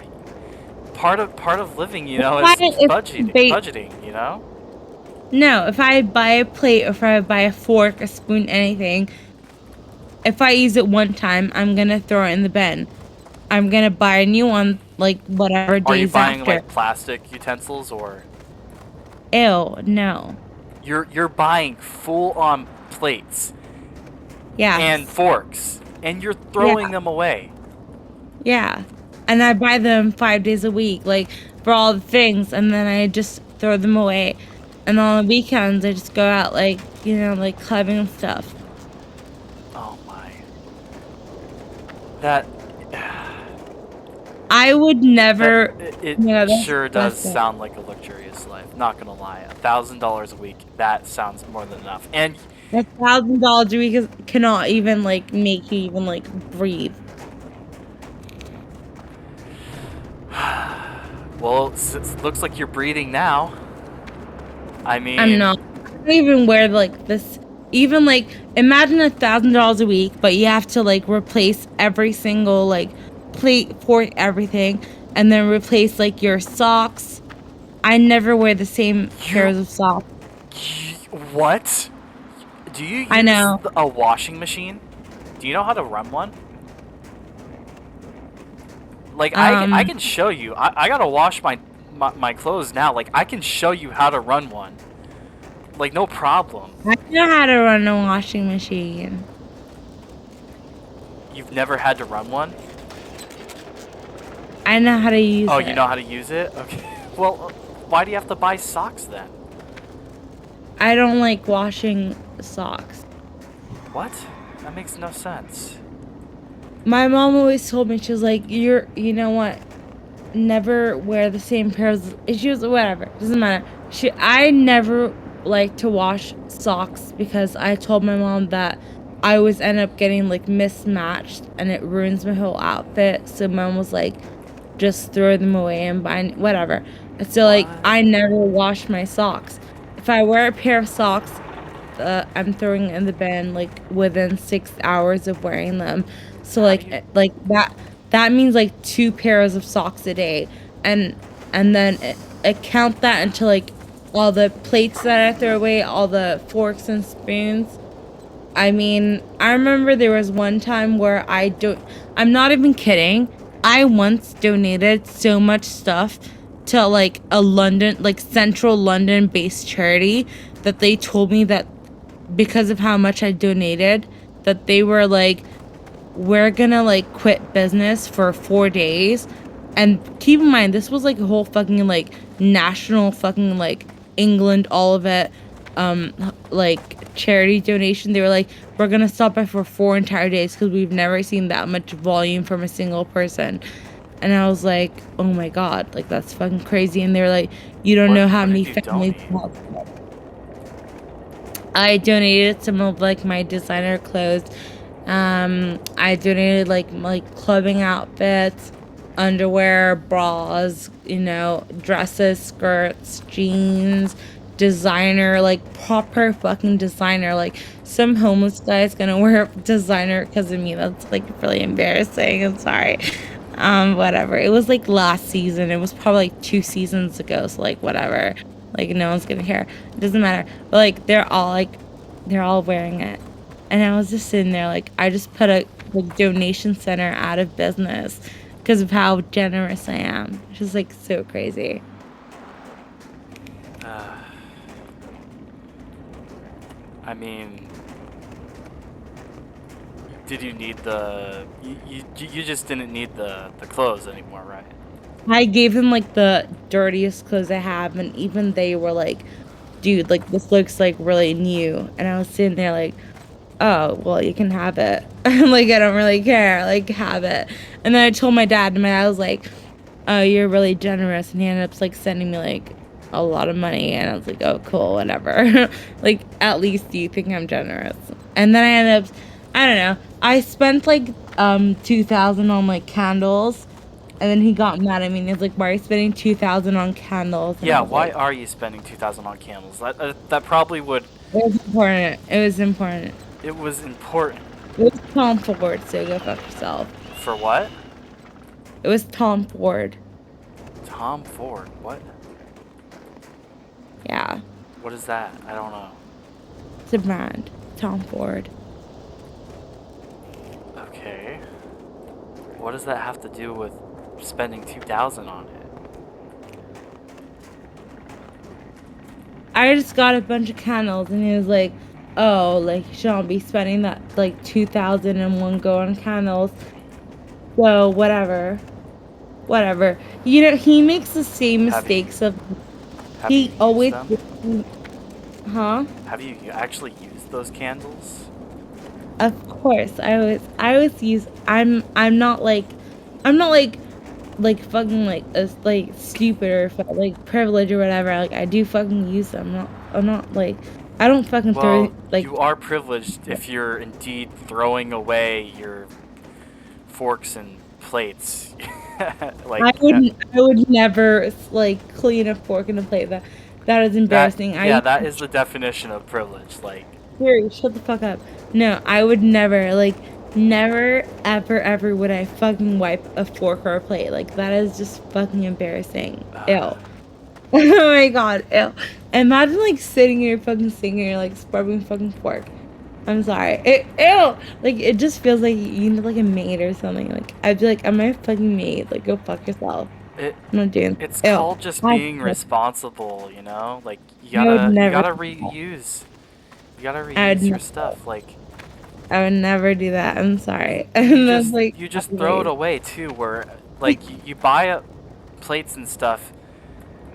part of living, you know, If is budgeting, you know? No, if I buy a plate or if I buy a fork, a spoon, anything, if I use it one time, I'm gonna throw it in the bin. I'm gonna buy a new one, like, whatever days Are you buying after. like plastic utensils, or Ew, no. you're buying full-on plates Yeah. and forks, and you're throwing Yeah. them away? Yeah. And I buy them 5 days a week, like, for all the things, and then I just throw them away. And on the weekends, I just go out, like, you know, like, clubbing and stuff. Oh my. That I would never... it Yeah, that's sure does disgusting. sound like a luxurious life. Not gonna lie, $1,000 a week, that sounds more than enough. And $1,000 a week cannot even, like, make you even, like, breathe. well, it looks like you're breathing now. I mean, I'm not. I don't even wear like this. Even like, imagine $1,000 a week, but you have to like replace every single like plate, fork, everything, and then replace like your socks. I never wear the same pairs of socks. What? Do you use I know. a washing machine? Do you know how to run one? Like, I can show you. I gotta wash my clothes now. Like, I can show you how to run one. Like, no problem. I know how to run a washing machine. You've never had to run one? I know how to use it. Oh, you know how to use it? Okay. Well, why do you have to buy socks then? I don't like washing socks. What? That makes no sense. My mom always told me, she was like, you know what? Never wear the same pairs. She was, whatever, doesn't matter. I never like to wash socks because I told my mom that I always end up getting like mismatched and it ruins my whole outfit. So mom was like, just throw them away and buy whatever. So like, I never wash my socks. If I wear a pair of socks, I'm throwing it in the bin like within 6 hours of wearing them. So like that means like 2 pairs of socks a day, and then count that into like all the plates that I throw away, all the forks and spoons. I mean, I remember there was one time where I'm not even kidding. I once donated so much stuff to like a central London based charity that they told me that because of how much I donated, that they were like, we're gonna like quit business for 4 days. And keep in mind, this was like a whole fucking like national fucking like England, all of it, like charity donation. They were like, we're gonna stop by for 4 entire days because we've never seen that much volume from a single person. And I was like, oh my god, like that's fucking crazy. And they were like, you don't know how many families have. I donated some of like my designer clothes. I donated like clothing outfits, underwear, bras, dresses, skirts, jeans, designer, like proper fucking designer. Like some homeless guy's gonna wear designer because of me. That's like really embarrassing. I'm sorry. Whatever. It was like last season. It was probably like 2 seasons ago. So like whatever. Like no one's gonna care. It doesn't matter. But like they're all wearing it. And I was just sitting there like I just put a donation center out of business because of how generous I am. It's just like so crazy. I mean, did you need you just didn't need the clothes anymore, right? I gave them like the dirtiest clothes I have, and even they were like, dude, like this looks like really new. And I was sitting there like, oh, well, you can have it. Like, I don't really care. Like, have it. And then I told my dad, and my dad was like, oh, you're really generous. And he ended up like sending me like a lot of money. And I was like, oh, cool, whatever. Like, at least you think I'm generous. And then I ended up, I don't know. I spent like $2,000 on like candles. And then he got mad at me and he was like, why are you spending $2,000 on candles? And yeah, why like, are you spending $2,000 on candles? That probably would... It was important. It was important. It was important. It was Tom Ford, so go fuck yourself. For what? It was Tom Ford. Tom Ford? What? Yeah. What is that? I don't know. It's a brand. Tom Ford. Okay. What does that have to do with spending $2,000 on it? I just got a bunch of candles and he was like, oh, like you shouldn't be spending that like $2,000 in one go on candles. So whatever. He makes the same mistakes Have he always them? Huh? Have you actually used those candles? Of course. I always use I'm not like fucking like stupid or like privileged or whatever. Like I do fucking use them. I'm not like I don't fucking throw like. You are privileged if you're indeed throwing away your forks and plates. Like I would never like clean a fork and a plate. That is embarrassing. That is the definition of privilege. Like Siri, shut the fuck up. No, I would never never ever would I fucking wipe a fork or a plate. Like that is just fucking embarrassing. Ew. Oh my god, ew. Imagine like sitting in your fucking sink and you're like scrubbing fucking fork. I'm sorry. Ew. Like it just feels like you need like a maid or something. Like I'd be like, am I a fucking maid? Like go fuck yourself. I'm not doing. It's called just being responsible, you know? Like you gotta reuse. You gotta reuse your stuff. Like I would never do that. I'm sorry. You just throw it away too. Where like you buy up plates and stuff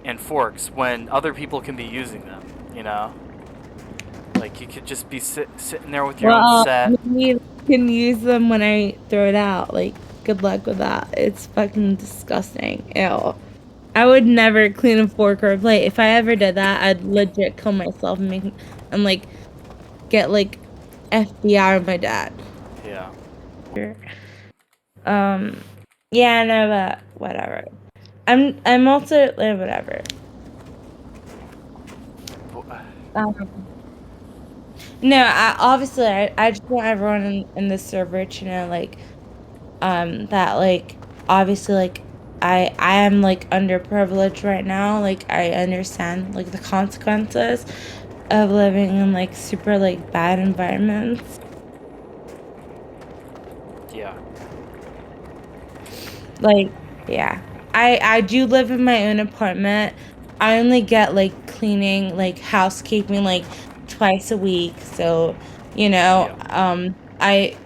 and forks when other people can be using them. You know, like you could just be sitting there with your own set. You can use them when I throw it out. Like good luck with that. It's fucking disgusting. Ew. I would never clean a fork or a plate. If I ever did that, I'd legit kill myself and like get like FBI on my dad. Yeah. Yeah, no, but whatever. I'm also whatever. No, I just want everyone in this server to know like that like obviously like I am like underprivileged right now. Like I understand like the consequences of living in like super like bad environments. Yeah. Like yeah. I do live in my own apartment. I only get like cleaning, like housekeeping like twice a week. So, when I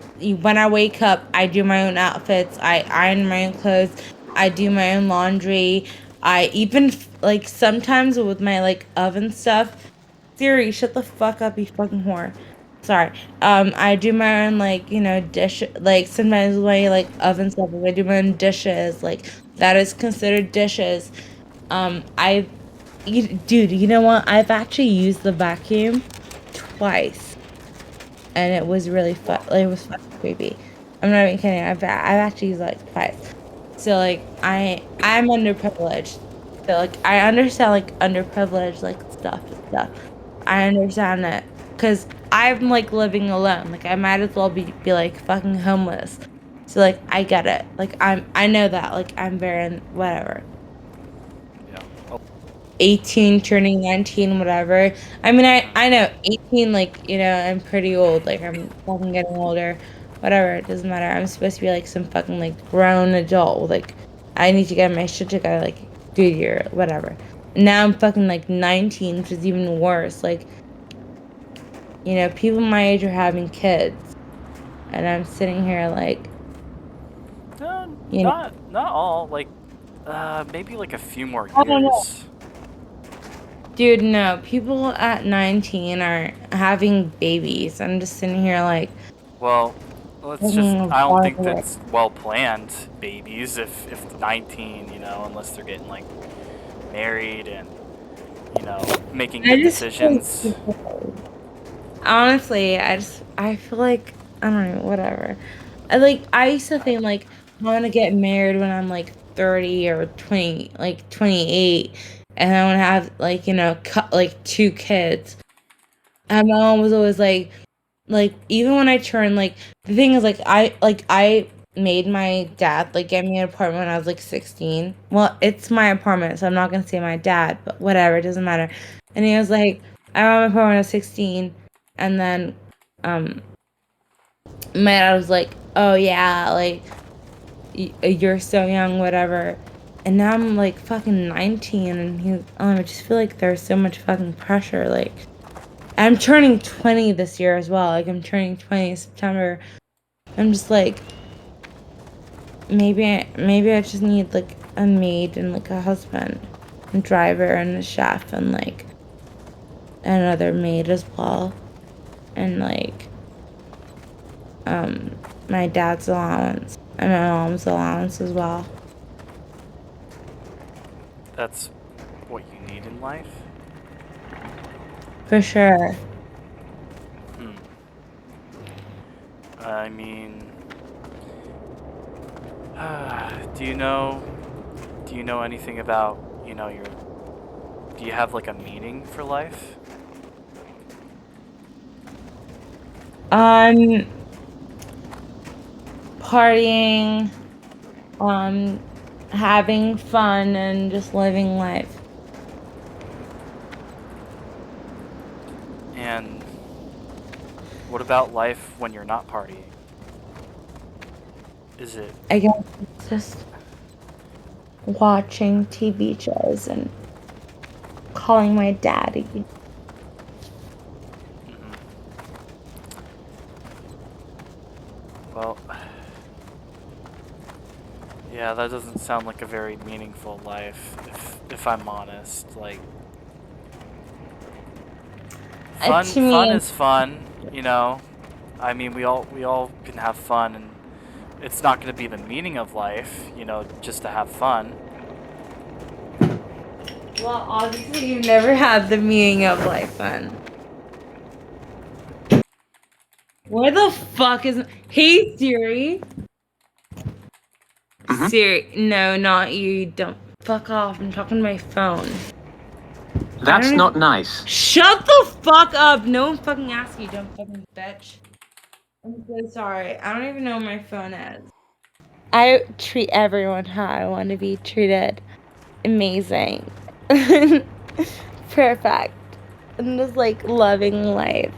wake up, I do my own outfits. I iron my own clothes. I do my own laundry. I even like sometimes with my like oven stuff, Siri, shut the fuck up, you fucking whore. Sorry. I do my own, like, dish, like, sometimes my, like, oven stuff, I do my own dishes, like, that is considered dishes. Dude, you know what? I've actually used the vacuum twice, and it was really fun. Well, Like, it was fucking creepy. I'm not even kidding. I've actually used it, like, twice. So, like, I'm underprivileged. So, like, I understand, like, underprivileged, like, stuff and stuff. I understand it. Because I'm, like, living alone. Like, I might as well be, like, fucking homeless. So, like, I get it. Like, I know that. Like, I'm very, whatever. yeah. Oh, 18 turning 19, whatever. I mean, I know 18, like, I'm pretty old, like, I'm fucking getting older, whatever, it doesn't matter. I'm supposed to be like some fucking, like, grown adult, like, I need to get my shit together, like, dude, you're whatever. Now I'm fucking like 19, which is even worse. Like, people my age are having kids, and I'm sitting here like, you know not all. Like, maybe like a few more I don't know. years. Dude, no, people at 19 are having babies. I'm just sitting here like, Well, let's just. fucking I don't far think away. that's well planned babies. If 19, unless they're getting like married and making I good just feel decisions. honestly, I feel like I don't know, whatever. I used to think like I want to get married when I'm like 30 or 20, like 28, and I want to have like like two kids. And my mom was always like even when I turned like the thing is I made my dad like get me an apartment when I was like 16. Well, it's my apartment, so I'm not gonna say my dad, but whatever, it doesn't matter. And he was like, I got my apartment when I was 16, and then um my dad was like, oh yeah, like you're so young, whatever. And now I'm like fucking 19, and I just feel like there's so much fucking pressure, like. I'm turning 20 this year as well. Like, I'm turning 20 in September. I'm just like, maybe I just need like a maid and like a husband, and driver and a chef and like another maid as well, and like my dad's allowance and my mom's allowance as well. That's what you need in life. For sure. Hmm. I mean, do you know? Do you know anything about your? Do you have like a meaning for life? Um, Partying, having fun and just living life. And what about life when you're not partying? Is it? I guess it's just watching TV shows and calling my daddy. Mhm. Well, yeah, that doesn't sound like a very meaningful life, if I'm honest. Like, To fun me, is fun. I mean, we all can have fun, and it's not going to be the meaning of life, just to have fun. well, obviously you never had the meaning of life then. Where the fuck is... Hey, Siri. Siri, no, not you. Don't fuck off. I'm talking to my phone. That's don't not even... nice. Shut the fuck up. No one fucking asked you, dumb fucking bitch. I'm so sorry. I don't even know where my phone is. I treat everyone how I want to be treated. Amazing. Perfect. I'm just like loving life.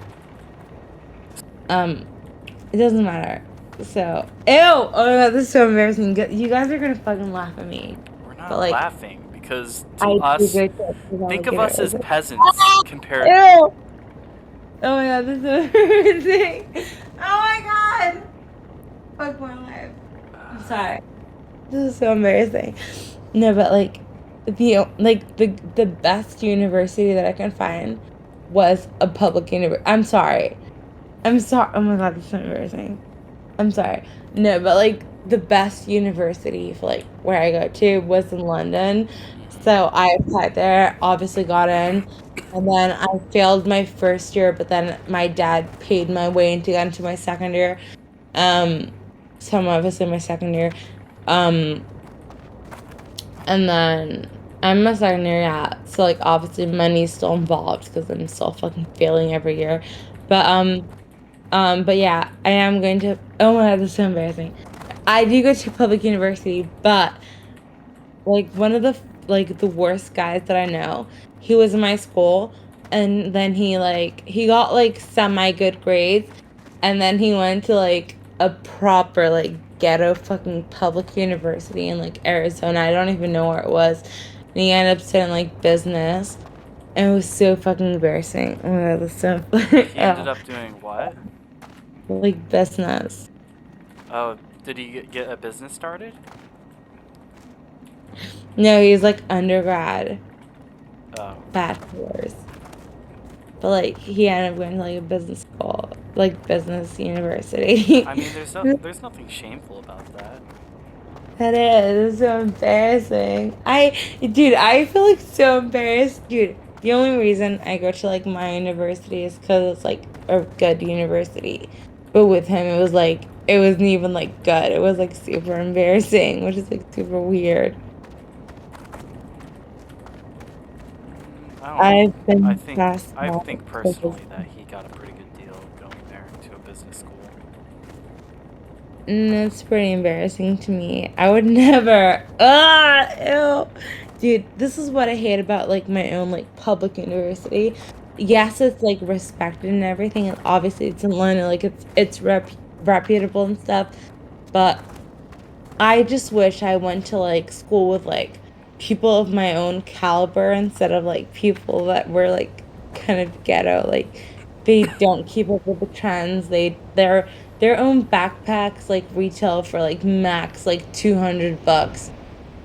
It doesn't matter. So, ew! Oh my god, this is so embarrassing. You guys are gonna fucking laugh at me. We're But not like, laughing because to I do us, good shit because I think would of get it us as over. peasants compared. Ew! Oh my god, this is so embarrassing. Oh my god! Fuck my life. I'm sorry. This is so embarrassing. No, but like the best university that I can find was a public university. I'm sorry. I'm sorry. Oh my god, that's so embarrassing. I'm sorry. No, but like the best university for like where I go to was in London. So I applied there, obviously got in, and then I failed my first year, but then my dad paid my way to get into my second year. Um, so I'm obviously my second year. Um, and then I'm a second year, yeah. So like obviously money's still involved because I'm still fucking failing every year. But but yeah, I am going to. Oh my god, this is so embarrassing. I do go to public university, but like one of the like the worst guys that I know, he was in my school, and then he got like semi good grades, and then he went to like a proper like ghetto fucking public university in like Arizona. I don't even know where it was, and he ended up studying like business, and it was so fucking embarrassing. Oh my god, that's so He ended up doing what? like business. Oh, did he get a business started? No, he's like undergrad, Oh. bachelor's. But like he ended up going to like a business school, like business university. I mean, there's nothing shameful about that. That is so embarrassing. Dude, I feel like so embarrassed. Dude, the only reason I go to like my university is because it's like a good university. But with him, it wasn't even like good. It was like super embarrassing, which is like super weird. I don't know. I've been I think personally that he got a pretty good deal going there to a business school. It's pretty embarrassing to me. I would never. Ew. Dude, this is what I hate about like my own like public university. Yes, it's like respected and everything, and obviously it's in London, like it's reputable and stuff. But I just wish I went to like school with like people of my own caliber instead of like people that were like kind of ghetto. Like they don't keep up with the trends. Their own backpacks like retail for like max like $200.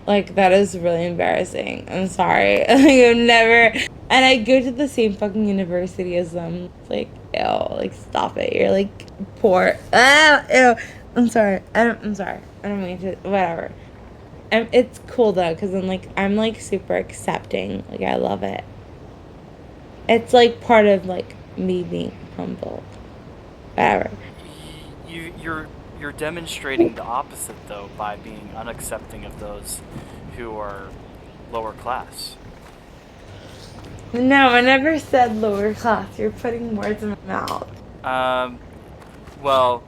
Like that is really embarrassing. I'm sorry. Like I've never and I go to the same fucking university as them. It's like ew, like stop it. You're like poor. Ah, ew. I'm sorry. I don't mean to. Whatever. It's cool though, cause I'm like super accepting. Like I love it. It's like part of like me being humble. Whatever. You're demonstrating the opposite though by being unaccepting of those who are lower class. No, I never said lower class. You're putting words in my mouth. Well,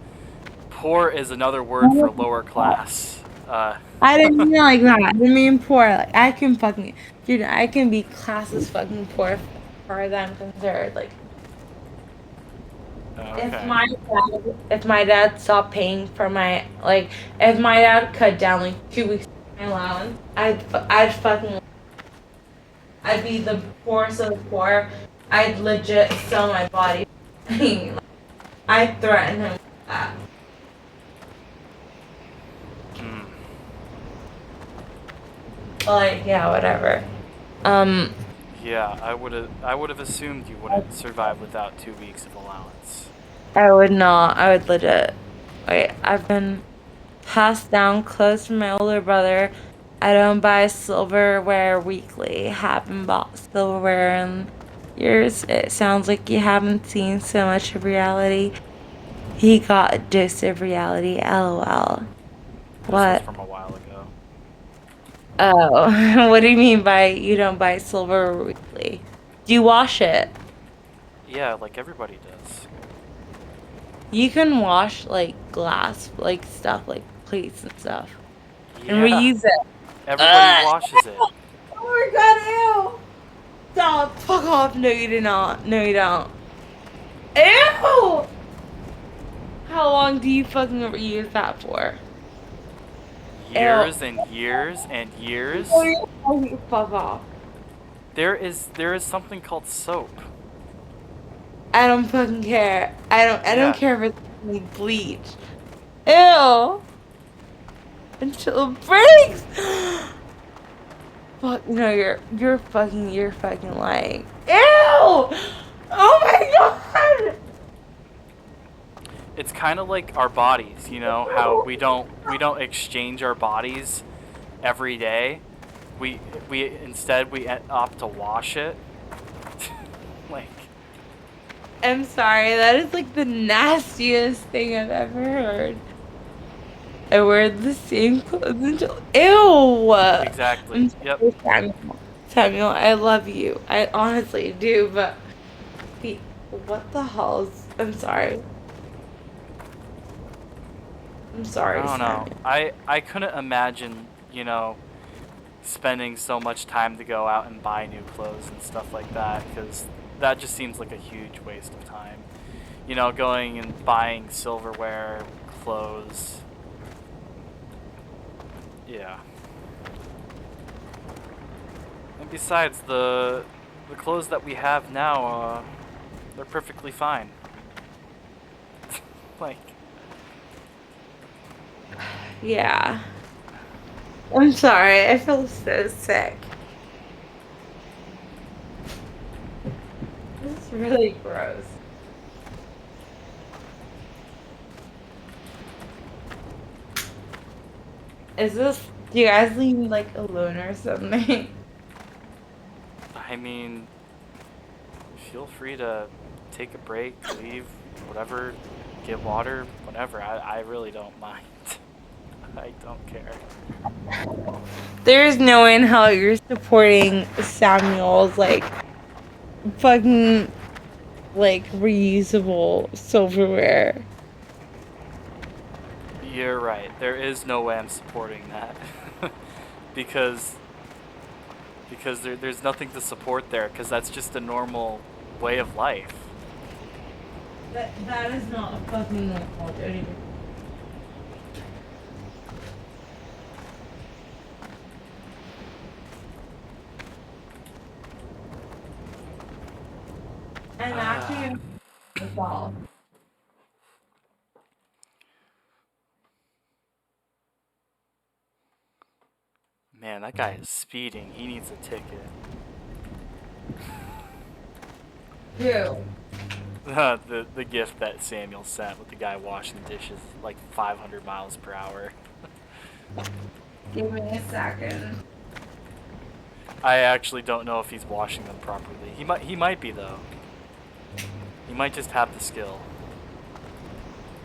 poor is another word for lower class. I didn't mean it like that. I didn't mean poor. Like I can fucking, dude, I can be class as fucking poor as far as I'm concerned. Like Okay. if my dad stopped paying for my like, if my dad cut down like 2 weeks of my allowance, I'd be the poorest of the poor. I'd legit sell my body. I'd threaten him with that. Like, yeah, whatever. Yeah, I would have assumed you wouldn't survive without 2 weeks of allowance. I would not. I would legit. Wait, I've been passed down clothes from my older brother. I don't buy silverware weekly. Haven't bought silverware in years. It sounds like you haven't seen so much of reality. He got a dose of reality. LOL. This What? was from a while ago. Oh, what do you mean by you don't buy silver weekly? Do you wash it? Yeah, like everybody does. You can wash like glass, like stuff, like plates and stuff, and Yeah, reuse it. everybody washes it. Oh my god, ew! Stop, fuck off. No, you do not. No, you don't. Ew! How long do you fucking reuse that for? Years and years and years. Oh, you fuck off. There is something called soap. I don't fucking care. I don't Yeah. care if it's bleach. Ew. Until it breaks. Fuck no, you're fucking lying. Ew. Oh my god! It's kind of like our bodies, you know, how we don't exchange our bodies every day. We instead we opt to wash it. Like, I'm sorry, that is like the nastiest thing I've ever heard. I wear the same clothes until ew. exactly. I'm Yep. sorry, Samuel. Samuel, I love you. I honestly do, but what the hell's? I'm sorry. I'm I sorry, don't know. Samuel. I couldn't imagine, you know, spending so much time to go out and buy new clothes and stuff like that, because that just seems like a huge waste of time. You know, going and buying silverware, clothes. Yeah. And besides, the clothes that we have now, they're perfectly fine. Like, Yeah. I'm sorry. I feel so sick. This is really gross. Is this? Do you guys leave me like alone or something? I mean, feel free to take a break, leave, whatever, get water, whatever. I really don't mind. I don't care. There's no way in hell you're supporting Samuel's like fucking like reusable silverware. You're right. There is no way I'm supporting that. because there's nothing to support there, because that's just a normal way of life. That is not a fucking normal. Don't even. I'm actually myself. Man, that guy is speeding. He needs a ticket. Who? The gift that Samuel sent with the guy washing dishes like 500 miles per hour. Give me a second. I actually don't know if he's washing them properly. He might be though. He might just have the skill.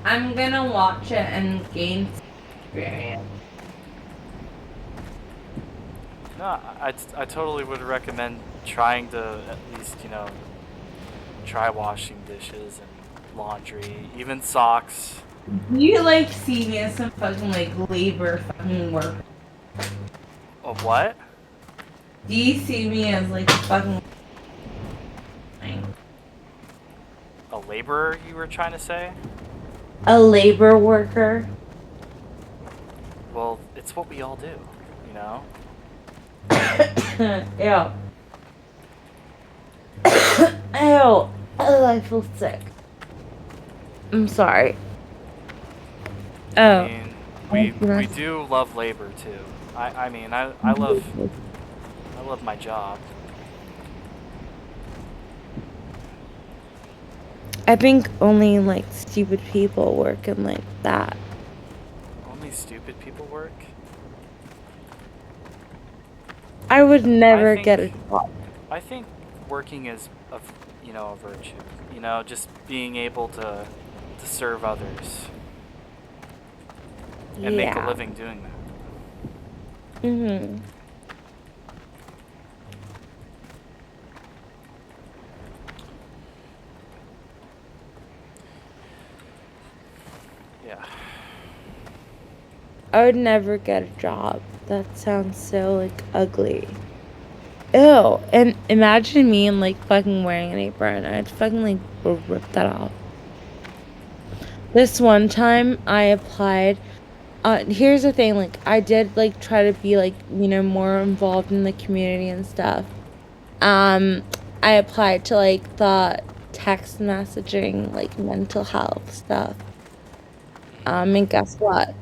I'm gonna watch it and gain experience. No, I totally would recommend trying to at least, you know, try washing dishes and laundry, even socks. Do you like see me as some fucking like labor fucking work? Oh, what? Do you see me as like fucking A laborer, you were trying to say? a labor worker? Well, it's what we all do, you know? Ew. Ew. Oh, I feel sick. I'm sorry. I Oh. mean, we do love labor too. I mean, I love my job. I think only like stupid people work in like that. Only stupid people work? I would never think- get a job. I think working is you know, a virtue. You know, just being able to serve others and make a living doing that. Mm-hmm. Yeah. I would never get a job. That sounds so like ugly. Ew. And imagine me and like fucking wearing an apron. I'd fucking like rip that off. This one time I applied. Here's the thing, like I did like try to be like, you know, more involved in the community and stuff. I applied to like the text messaging, like mental health stuff. And guess what?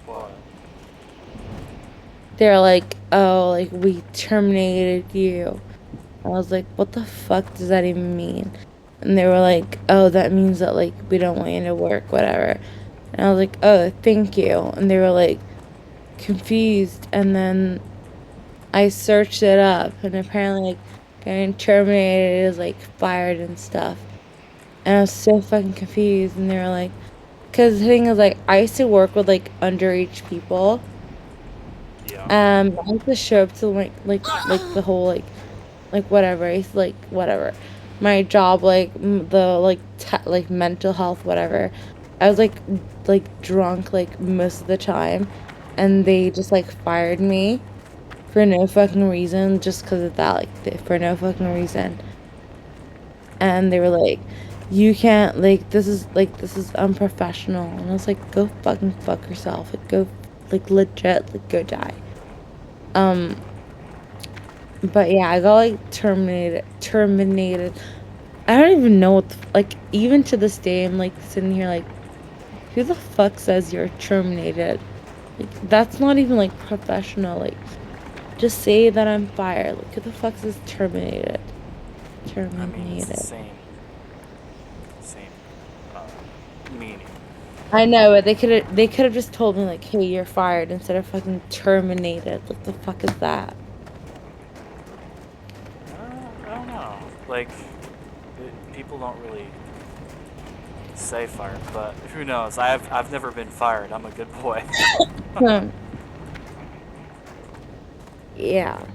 What? They're like, oh, like we terminated you I was like, what the fuck does that even mean? And they were like, oh, that means that, like, we don't want you to work, whatever. And I was like, oh, thank you. And they were like, confused. And then I searched it up, and apparently, like, getting terminated is, like, fired and stuff. And I was so fucking confused. And they were like, because the thing is, like, I used to work with, like, underage people. Yeah. I used to show up to, like, the whole, like whatever. It's like whatever. My job, like the like mental health, whatever. I was like drunk like most of the time, and they just like fired me for no fucking reason, just because of that, like for no fucking reason. And they were like, "You can't this is unprofessional." And I was like, "Go fucking fuck yourself. Like go like legit like go die." Um, but yeah, I got like terminated. I don't even know what like even to this day I'm like sitting here like who the fuck says you're terminated? Like that's not even like professional. Like just say that I'm fired. Like who the fuck says terminated? I mean, it's the Terminated. same meaning. I know, but they could have just told me like, hey, you're fired instead of fucking terminated. What the fuck is that? I don't know. Like, people don't really say fired, but who knows? I've never been fired. I'm a good boy. Hmm. Yeah.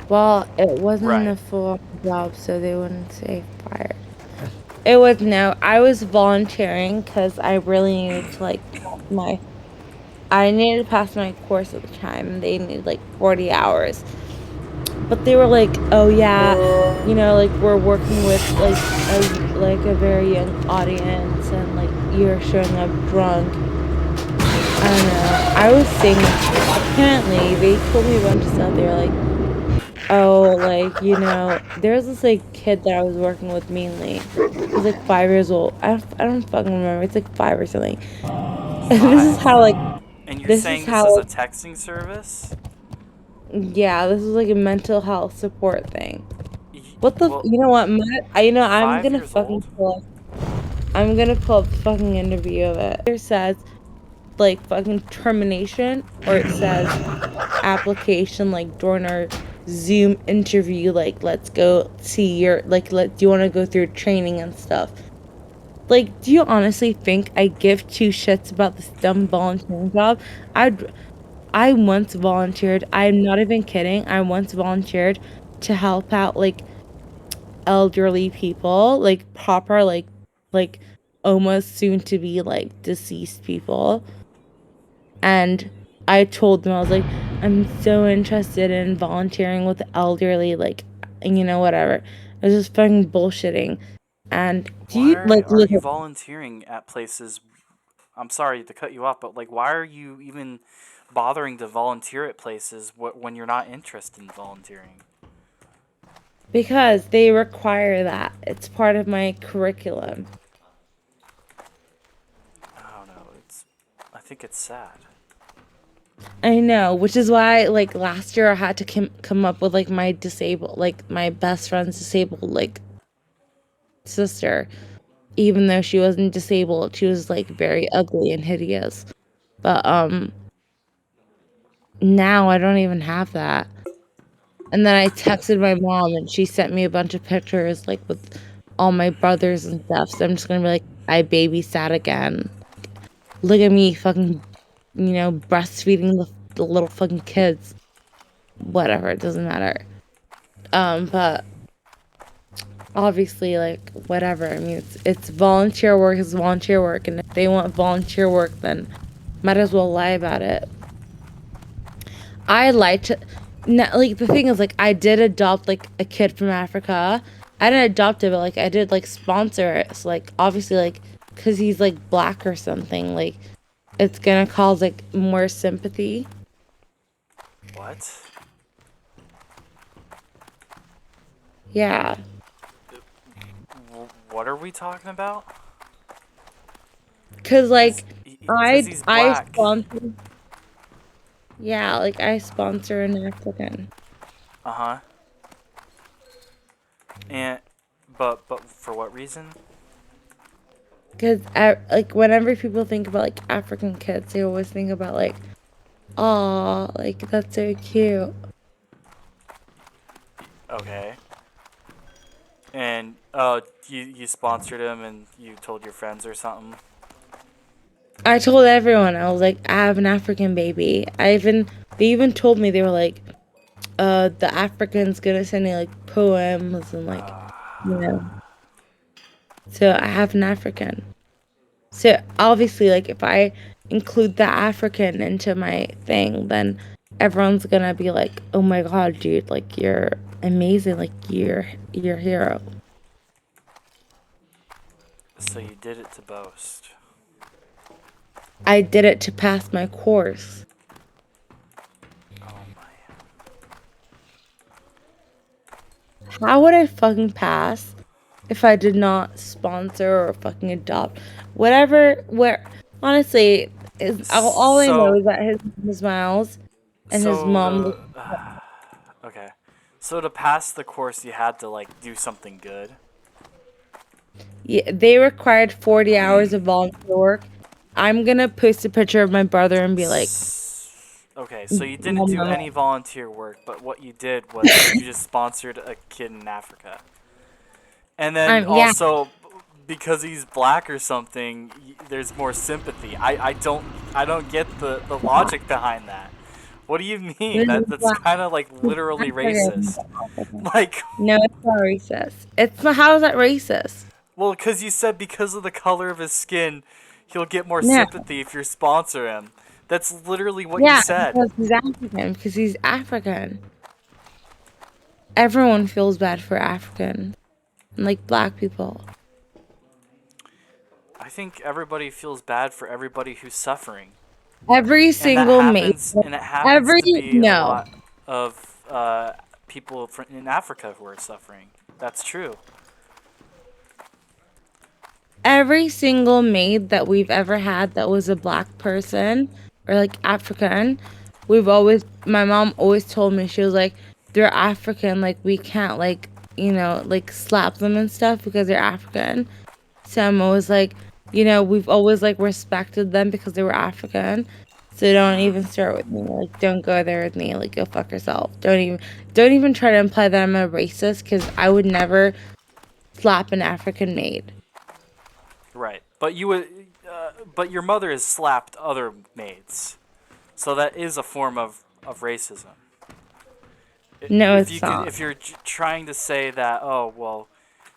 Well, it wasn't Right. a full job, so they wouldn't say fired. It was no, I was volunteering because I really needed to like pass my I needed to pass my course at the time and they needed like 40 hours. But they were like, "Oh yeah, like we're working with like a very young audience and like you're showing up drunk." I don't know. I was saying apparently they told me a bunch of stuff. They were like, oh, like, there's this like kid that I was working with mainly. He's like 5 years old. I don't fucking remember. It's like 5 or something. And this is 5. how like And you're this is saying this how is a like texting service? yeah, this is like a mental health support thing. Well, You know what, Matt? I'm 5 gonna years fucking old? pull up the fucking interview of it. It says like fucking termination or it says application like during our Zoom interview, like let's go see your like do you want to go through training and stuff? Like, do you honestly think I give two shits about this dumb volunteering job? I I once volunteered. I'm not even kidding. I once volunteered to help out like elderly people, like proper like almost soon to be like deceased people. And I told them, I was like, I'm so interested in volunteering with the elderly, like, and whatever. I was just fucking bullshitting. And do Why you, like, are look you at, volunteering at places? I'm sorry to cut you off, but like, why are you even bothering to volunteer at places when you're not interested in volunteering? because they require that. It's part of my curriculum. I don't know. I think it's sad. I know, which is why, like, last year I had to come up with, like, my best friend's disabled, like, sister. Even though she wasn't disabled, she was, like, very ugly and hideous. But, now I don't even have that. And then I texted my mom and she sent me a bunch of pictures like with all my brothers and stuff. So I'm just gonna be like, I babysat again. Look at me fucking, breastfeeding the little fucking kids. Whatever, it doesn't matter. But obviously like whatever. I mean it's volunteer work is volunteer work and if they want volunteer work then might as well lie about it. I like to, no, like the thing is, like I did adopt like a kid from Africa. I didn't adopt it, but like I did like sponsor it. So like obviously like, cause he's like black or something, like it's gonna cause like more sympathy. What? Yeah, What are we talking about? cause Because like because he's I black. sponsored. Yeah, like I sponsor an African. Uh-huh. And but for what reason? Because like whenever people think about like African kids, they always think about like, oh, like that's so cute. Okay. And you sponsored him and you told your friends or something? I told everyone I was like, I have an African baby. They even told me they were like, the African's gonna send me like poems and like, you know. So I have an African. So obviously, like if I include the African into my thing, then everyone's gonna be like, "Oh my god, dude! Like you're amazing! Like you're a hero." So you did it to boast. I did it to pass my course. Oh my. How would I fucking pass if I did not sponsor or fucking adopt whatever? Where honestly, is all I know So is that his name is Miles, and his so mom. to okay. So to pass the course you had to like do something good. Yeah, they required 40 hours of volunteer work. I'm gonna post a picture of my brother and be like, Okay, so you didn't "Mom, do mom, any volunteer work, but what you did was you just sponsored a kid in Africa. And then yeah, also because he's black or something, there's more sympathy. I don't get the logic behind that. What do you mean? this is That's black. kind of like literally racist. Like, No, it's not racist. It's not, how is that racist? well, because you said because of the color of his skin, he'll get more No, sympathy if you sponsor him. That's literally what you yeah, said. because he's African. Because he's African. Everyone feels bad for African, and like black people. I think everybody feels bad for everybody who's suffering. Every And that single mate, happens and it happens every to be a no, lot of people in Africa who are suffering. That's true. every single maid that we've ever had that was a black person or like African, my mom always told me, she was like, they're African, like we can't like, like slap them and stuff because they're African. So I'm always like, we've always like respected them because they were African. So don't even start with me. Like, don't go there with me. Like, go fuck yourself. Don't even try to imply that I'm a racist because I would never slap an African maid. Right. But you would but your mother has slapped other maids. So that is a form of racism. No, If it's you could not. if you're trying to say that, oh, well,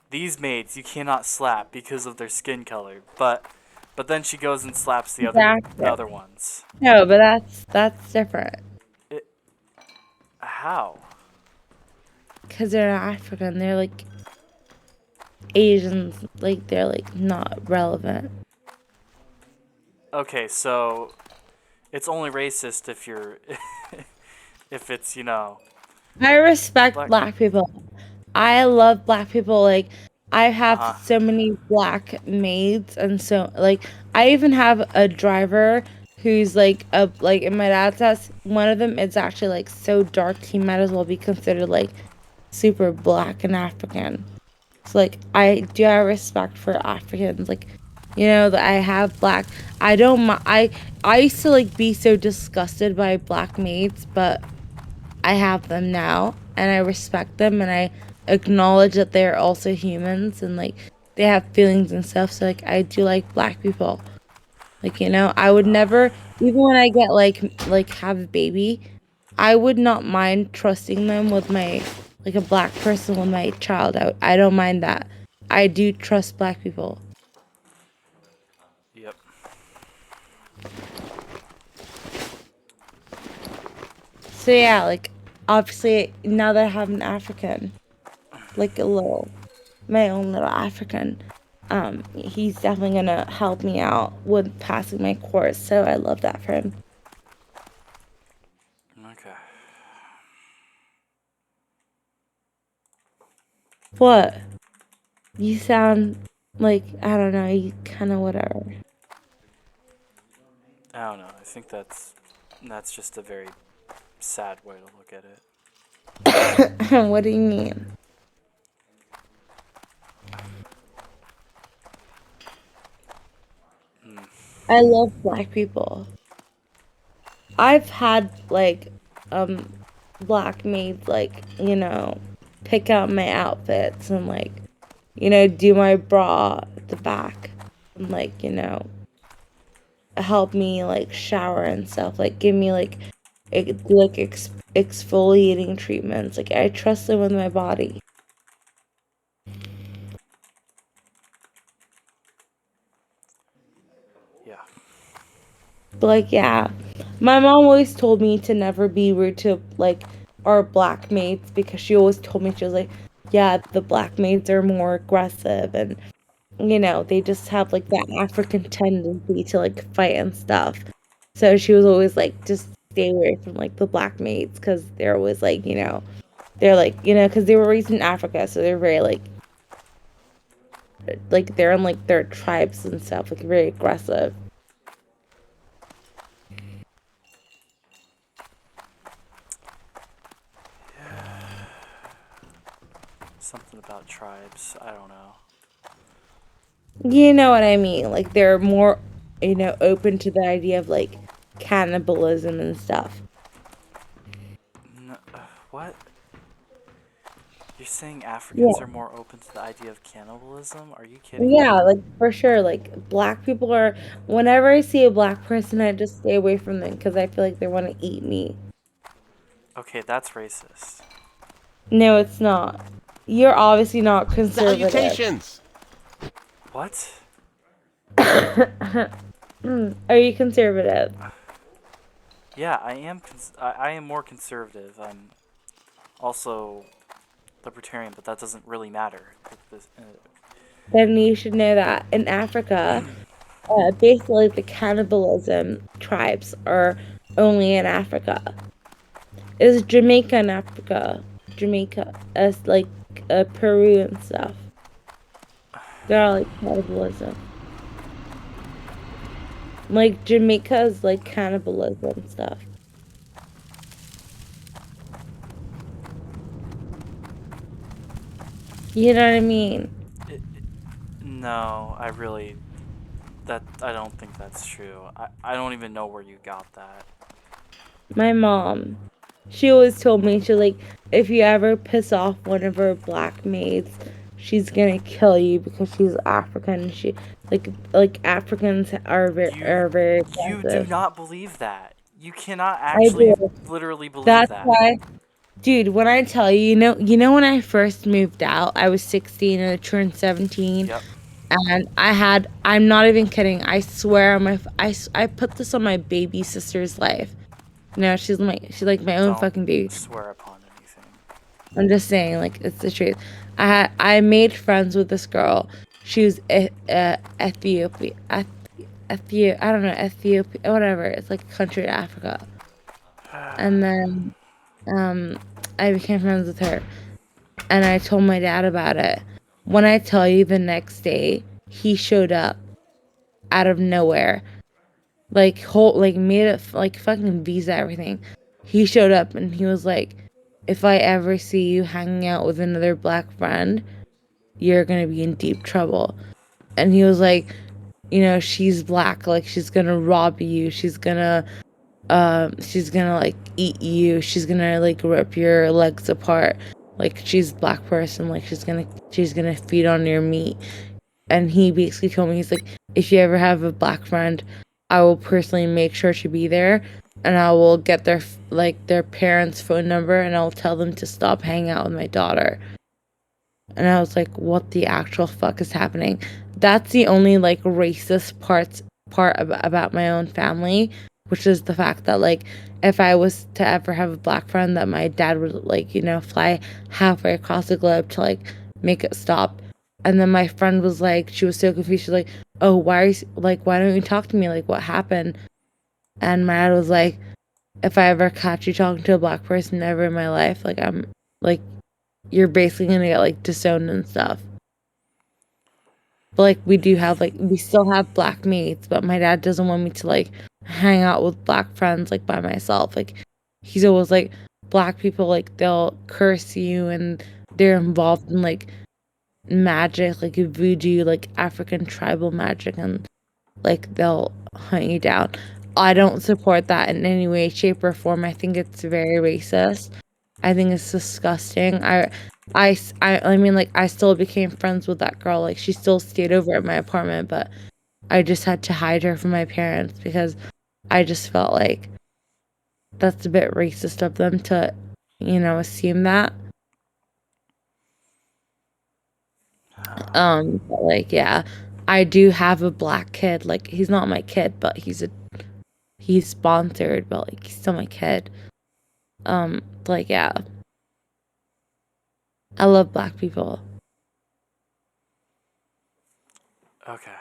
these maids you cannot slap because of their skin color, but then she goes and slaps the Exactly. other ones. No, but that's different It, how? because they're not African. They're like Asians. Like they're like not relevant. Okay, so it's only racist if you're if it's, I respect black. black people. I love black people. Like I have Uh-huh. so many black maids, and so like I even have a driver who's like a like in my dad's house. One of them is actually like so dark he might as well be considered like super black and African. So like I do have respect for Africans. Like that I have black. I don't. I used to like be so disgusted by black maids, but I have them now and I respect them and I acknowledge that they're also humans and like they have feelings and stuff. So like I do like black people. Like, I would never, even when I get like have a baby, I would not mind trusting them with my like a black person with my child out. I don't mind that. I do trust black people. Yep. So yeah, like obviously now that I have an African, like my own little African, he's definitely gonna help me out with passing my course. So I love that for him. Okay. What? You sound like I don't know. You kind of whatever. I don't know. I think that's And that's just a very sad way to look at it. What do you mean? I love black people. I've had like black maids like, pick out my outfits and like, do my bra at the back and like, help me like shower and stuff, like give me like exfoliating treatments. Like I trust them with my body. Yeah. But like, yeah, my mom always told me to never be rude to like our black maids because she always told me, she was like, yeah, the black maids are more aggressive and they just have like that African tendency to like fight and stuff. So she was always like, just stay away from like the black maids because they're always like, they're like, because they were raised in Africa, so they're very like they're in like their tribes and stuff, like very aggressive. Something about tribes. I don't know. You know what I mean? Like they're more, open to the idea of like cannibalism and stuff. No, what? You're saying Yeah. Africans are more open to the idea of cannibalism? Are you kidding Yeah, me? like for sure. Like black people are. Whenever I see a black person, I just stay away from them because I feel like they want to eat me. Okay, that's racist. No, it's not. You're obviously not conservative. Salutations! What? Are you conservative? Yeah, I am. I am more conservative. I'm also libertarian, but that doesn't really matter. Then you should know that in Africa, basically the cannibalism tribes are only in Africa. Is Jamaica in Africa? Jamaica, as like Peru and stuff. They're all like cannibalism. Like Jamaica is like cannibalism and stuff. You know what I mean? No, I really. I don't think that's true. I don't even know where you got that. My mom, she always told me, she like, if you ever piss off one of her black maids, she's gonna kill you because she's African. She like Africans are very You do aggressive. not believe that. You cannot I actually do. literally believe That's that. why, dude. When I tell you, you know when I first moved out, I was 16 and I turned 17. Yep. And I'm not even kidding. I swear on I put this on my baby sister's life. She's like my own Don't fucking baby. swear upon anything. I'm just saying, like, it's the truth. I made friends with this girl. She was Ethiopia, I don't know, Ethiopia, whatever. It's like a country in Africa. And then, I became friends with her, and I told my dad about it. When I tell you, the next day he showed up out of nowhere, like made it like fucking visa everything. He showed up and he was like, if I ever see you hanging out with another black friend, you're gonna be in deep trouble. And he was like, she's black, like she's gonna rob you, she's gonna like eat you, she's gonna like rip your legs apart, like she's a black person, like she's gonna feed on your meat. And he basically told me, he's like, if you ever have a black friend, I will personally make sure to be there, and I will get their parents' phone number, and I'll tell them to stop hanging out with my daughter. And I was like, what the actual fuck is happening? That's the only like racist about my own family, which is the fact that like if I was to ever have a black friend, that my dad would like, fly halfway across the globe to like make it stop. And then my friend was like, she was so confused. She's like, oh, why don't you talk to me? Like, what happened? And my dad was like, if I ever catch you talking to a black person ever in my life, like, I'm like, you're basically gonna get like disowned and stuff. But like, we still have black maids, but my dad doesn't want me to like hang out with black friends like by myself. Like he's always like, black people, like they'll curse you and they're involved in like magic, like voodoo, like African tribal magic, and like they'll hunt you down. I don't support that in any way, shape, or form. I think it's very racist. I think it's disgusting. I mean, like, I still became friends with that girl. Like, she still stayed over at my apartment, but I just had to hide her from my parents because I just felt like that's a bit racist of them to, assume that. But like, yeah, I do have a black kid. Like, he's not my kid, but he's sponsored, but like, he's still my kid. Like, yeah, I love black people. Okay.